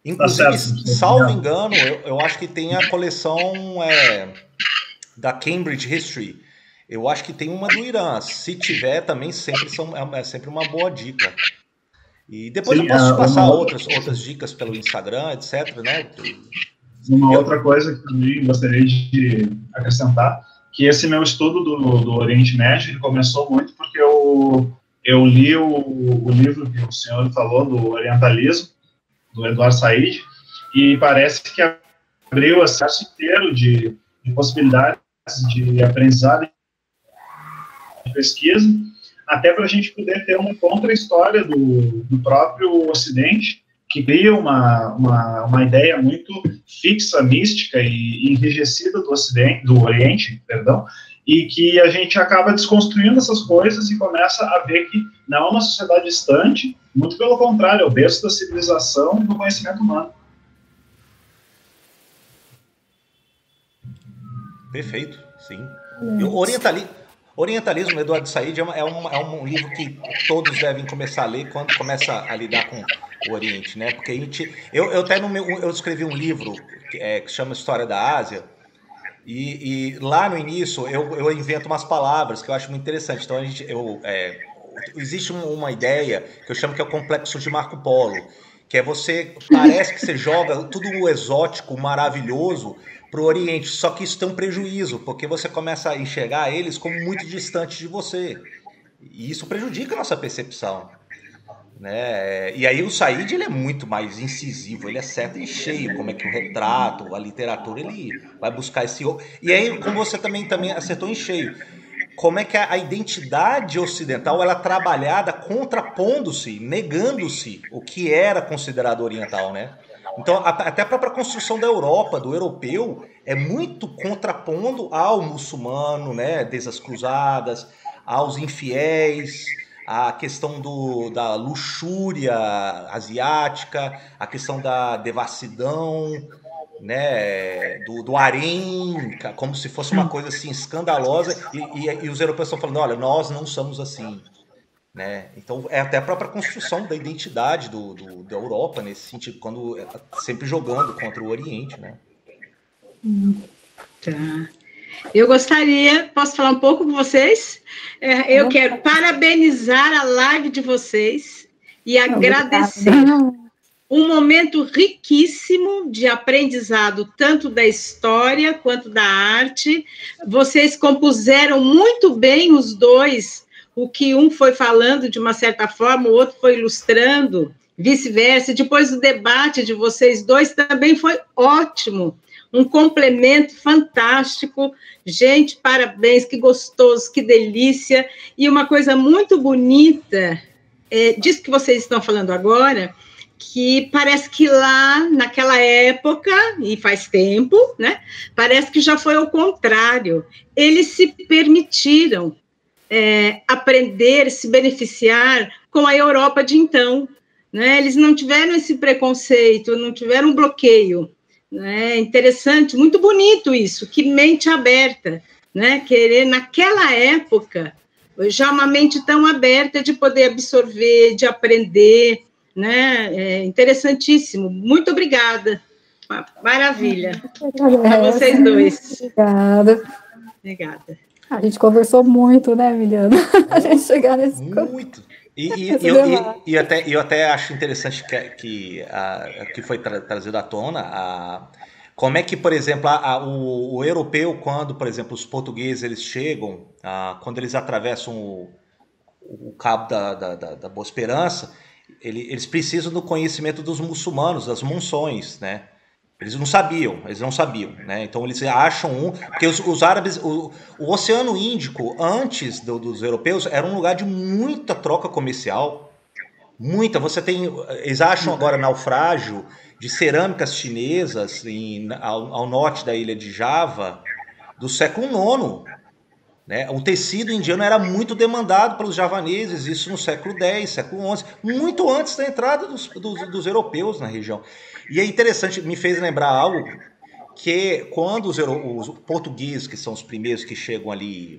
Inclusive, salvo engano, eu acho que tem a coleção da Cambridge History. Eu acho que tem uma do Irã. Se tiver, também é sempre uma boa dica. E depois eu posso te passar outras dicas pelo Instagram, etc, né? Uma outra coisa que também gostaria de acrescentar, que esse meu estudo do Oriente Médio, ele começou muito porque eu li o livro que o senhor falou, do Orientalismo, do Edward Said, e parece que abriu o acesso inteiro de possibilidades de aprendizado e de pesquisa, até para a gente poder ter uma contra-história do próprio Ocidente, que cria uma ideia muito fixa, mística e enrijecida do Oriente, e que a gente acaba desconstruindo essas coisas e começa a ver que não é uma sociedade distante, muito pelo contrário, é o berço da civilização e do conhecimento humano. Perfeito, sim. E o Orientalismo, Eduardo Said, é um livro que todos devem começar a ler quando começa a lidar com o Oriente, né? Porque eu escrevi um livro que chama História da Ásia, E lá no início eu invento umas palavras que eu acho muito interessante. Então existe uma ideia que eu chamo que é o complexo de Marco Polo, que é parece que você joga tudo o exótico, maravilhoso para o Oriente, só que isso tem um prejuízo, porque você começa a enxergar eles como muito distantes de você. E isso prejudica a nossa percepção. Né? E aí o Said ele é muito mais incisivo, ele é certo e cheio, como é que o retrato, a literatura, ele vai buscar esse... E aí, como você também acertou em cheio, como é que a identidade ocidental ela é trabalhada contrapondo-se, negando-se o que era considerado oriental, né? Então, até a própria construção da Europa, do europeu, é muito contrapondo ao muçulmano, né? Desde as cruzadas, aos infiéis, a questão da luxúria asiática, a questão da devassidão, né, do harém, como se fosse uma coisa assim escandalosa, e os europeus estão falando, olha, nós não somos assim. Né? Então é até a própria construção da identidade da Europa nesse sentido, quando sempre jogando contra o Oriente. Né? Tá. Eu gostaria, posso falar um pouco com vocês? Eu quero parabenizar a live de vocês e agradecer. Um momento riquíssimo de aprendizado, tanto da história quanto da arte. Vocês compuseram muito bem os dois, o que um foi falando de uma certa forma, o outro foi ilustrando, vice-versa. Depois o debate de vocês dois também foi ótimo. Um complemento fantástico. Gente, parabéns, que gostoso, que delícia. E uma coisa muito bonita, disso que vocês estão falando agora, que parece que lá, naquela época, e faz tempo, né, parece que já foi ao contrário. Eles se permitiram aprender, se beneficiar com a Europa de então. Né? Eles não tiveram esse preconceito, não tiveram um bloqueio. É interessante, muito bonito isso, que mente aberta, né? Querer, naquela época, já uma mente tão aberta de poder absorver, de aprender, né? É interessantíssimo. Muito obrigada. Maravilha. Para vocês dois. Obrigada. A gente conversou muito, né, Emiliano? A gente chegar nesse... Muito. Eu até acho interessante que foi trazido à tona como é que, por exemplo, o europeu, quando, por exemplo, os portugueses eles chegam, quando eles atravessam o Cabo da Boa Esperança, eles precisam do conhecimento dos muçulmanos, das monções, né? Eles não sabiam, né? Então eles acham porque os árabes, o Oceano Índico, antes dos europeus, era um lugar de muita troca comercial. Eles acham agora naufrágio de cerâmicas chinesas ao norte da ilha de Java, do século IX. Né? O tecido indiano era muito demandado pelos javaneses, isso no século X, século XI, muito antes da entrada dos europeus na região. E é interessante, me fez lembrar algo, que quando os portugueses, que são os primeiros que chegam ali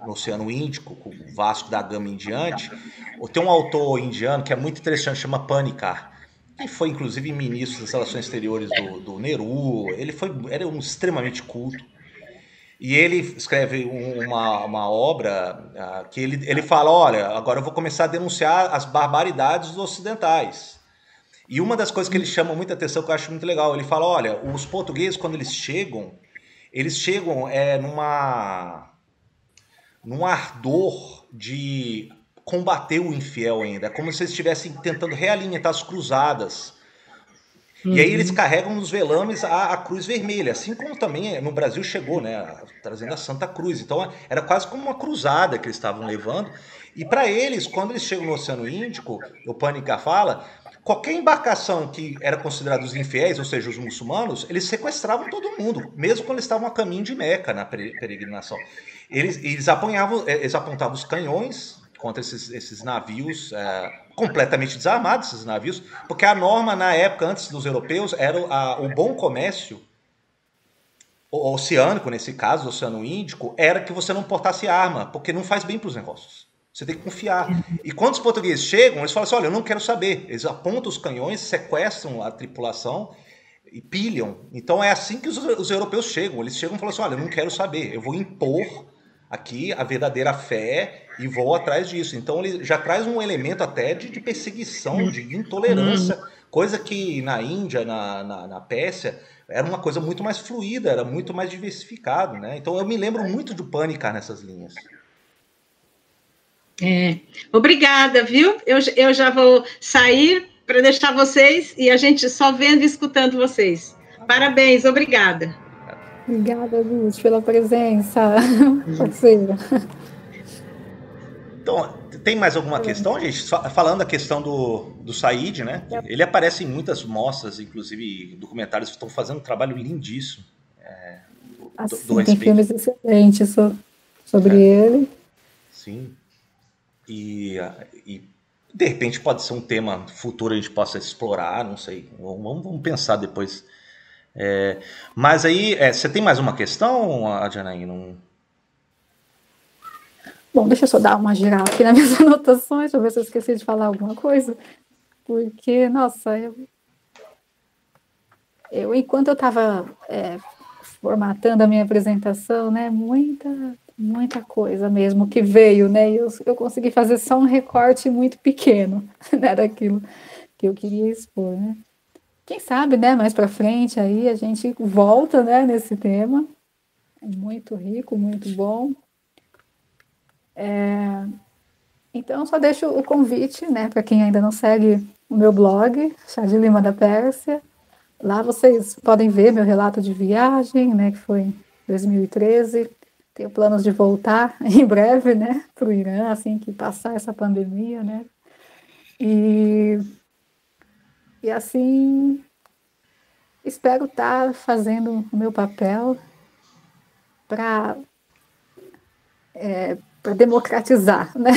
no Oceano Índico, com o Vasco da Gama em diante, tem um autor indiano que é muito interessante, chama Panikkar, que foi inclusive ministro das Relações Exteriores do Nehru, era extremamente culto. E ele escreve uma obra que ele fala, olha, agora eu vou começar a denunciar as barbaridades dos ocidentais. E uma das coisas que ele chama muita atenção, que eu acho muito legal, ele fala, olha, os portugueses, quando eles chegam num ardor de combater o infiel ainda, como se eles estivessem tentando realimentar as cruzadas. E aí eles carregam nos velames a cruz vermelha, assim como também no Brasil chegou, né, trazendo a Santa Cruz. Então era quase como uma cruzada que eles estavam levando. E para eles, quando eles chegam no Oceano Índico, o Panikkar fala, qualquer embarcação que era considerada os infiéis, ou seja, os muçulmanos, eles sequestravam todo mundo, mesmo quando eles estavam a caminho de Meca na peregrinação. Eles apontavam os canhões contra esses navios completamente desarmados, esses navios, porque a norma na época, antes dos europeus, era o bom comércio oceânico, nesse caso, o Oceano Índico, era que você não portasse arma, porque não faz bem para os negócios. Você tem que confiar. E quando os portugueses chegam, eles falam assim, olha, eu não quero saber. Eles apontam os canhões, sequestram a tripulação e pilham. Então é assim que os europeus chegam. Eles chegam e falam assim, olha, eu não quero saber, eu vou impor aqui a verdadeira fé e vou atrás disso. Então ele já traz um elemento até de perseguição, de intolerância, coisa que na Índia, na Pérsia, era uma coisa muito mais fluida, era muito mais diversificado, né? Então eu me lembro muito do Pânica nessas linhas. Obrigada, viu? Eu já vou sair para deixar vocês e a gente só vendo e escutando vocês. Parabéns, obrigada. Obrigada, Luz, pela presença, parceira. Então, tem mais alguma questão, gente? Falando a questão do Said, né? Ele aparece em muitas mostras, inclusive documentários que estão fazendo um trabalho lindíssimo. Tem filmes excelentes sobre ele. Sim. E de repente pode ser um tema futuro a gente possa explorar, não sei. Vamos pensar depois. Mas aí, você tem mais uma questão, Janaína? Bom, deixa eu só dar uma geral aqui nas minhas anotações, deixa eu ver se eu esqueci de falar alguma coisa. Porque, nossa, eu enquanto eu estava formatando a minha apresentação, né, muita coisa mesmo que veio, né, e eu consegui fazer só um recorte muito pequeno, né, daquilo que eu queria expor, né. Quem sabe, né, mais para frente aí a gente volta, né, nesse tema, é muito rico, muito bom. Então, só deixo o convite, né, para quem ainda não segue o meu blog, Chá de Lima da Pérsia. Lá vocês podem ver meu relato de viagem, né, que foi em 2013. Tenho planos de voltar em breve, né, para o Irã, assim que passar essa pandemia, né. E assim, espero estar fazendo o meu papel para democratizar, né,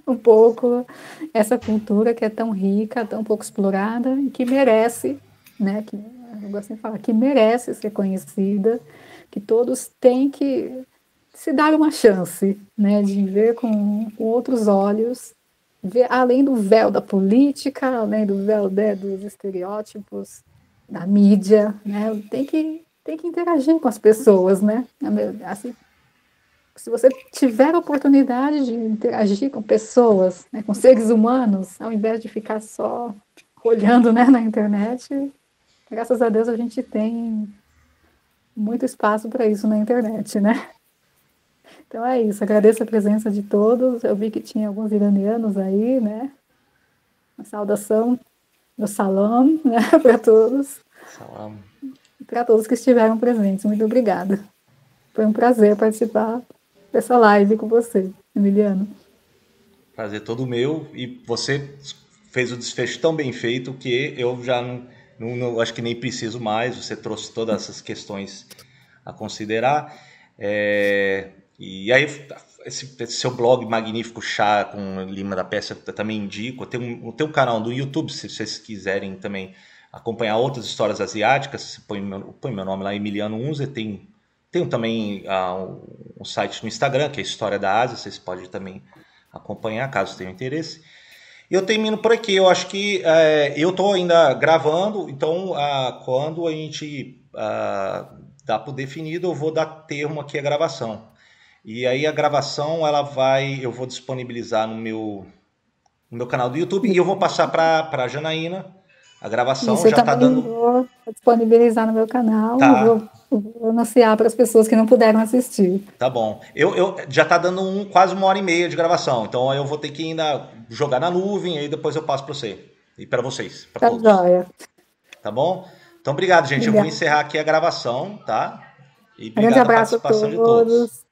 um pouco essa cultura que é tão rica, tão pouco explorada e que merece, né, que eu gosto de falar, que merece ser conhecida, que todos têm que se dar uma chance, né, de ver com outros olhos, ver além do véu da política, além do véu, né, dos estereótipos, da mídia, né, tem que interagir com as pessoas, né, assim, se você tiver a oportunidade de interagir com pessoas, né, com seres humanos, ao invés de ficar só olhando, né, na internet, graças a Deus a gente tem muito espaço para isso na internet, né? Então é isso, agradeço a presença de todos, eu vi que tinha alguns iranianos aí, né? Uma saudação, meu salam, né, para todos. Salam. E para todos que estiveram presentes, muito obrigada. Foi um prazer participar dessa live com você, Emiliano. Prazer todo meu, e você fez o desfecho tão bem feito que eu já não acho que nem preciso mais, você trouxe todas essas questões a considerar, e aí esse seu blog magnífico, Chá com Lima da Pérsia, eu também indico, tem um canal no YouTube, se vocês quiserem também acompanhar outras histórias asiáticas, você põe meu nome lá, Emiliano Unzer, tenho também um site no Instagram, que é História da Ásia, vocês podem também acompanhar, caso tenham interesse. E eu termino por aqui, eu acho que eu estou ainda gravando, então quando a gente dá por definido, eu vou dar termo aqui à gravação. E aí a gravação, eu vou disponibilizar no meu canal do YouTube, e eu vou passar para a Janaína. A gravação já está dando. Vou disponibilizar no meu canal, tá. Vou anunciar para as pessoas que não puderam assistir. Tá bom. Eu já está dando quase 1h30 de gravação, então eu vou ter que ainda jogar na nuvem, aí depois eu passo para você e para vocês. Tá joia. Tá bom? Então obrigado, gente. Eu vou encerrar aqui a gravação, tá? E obrigado grande abraço pela participação a todos. de todos.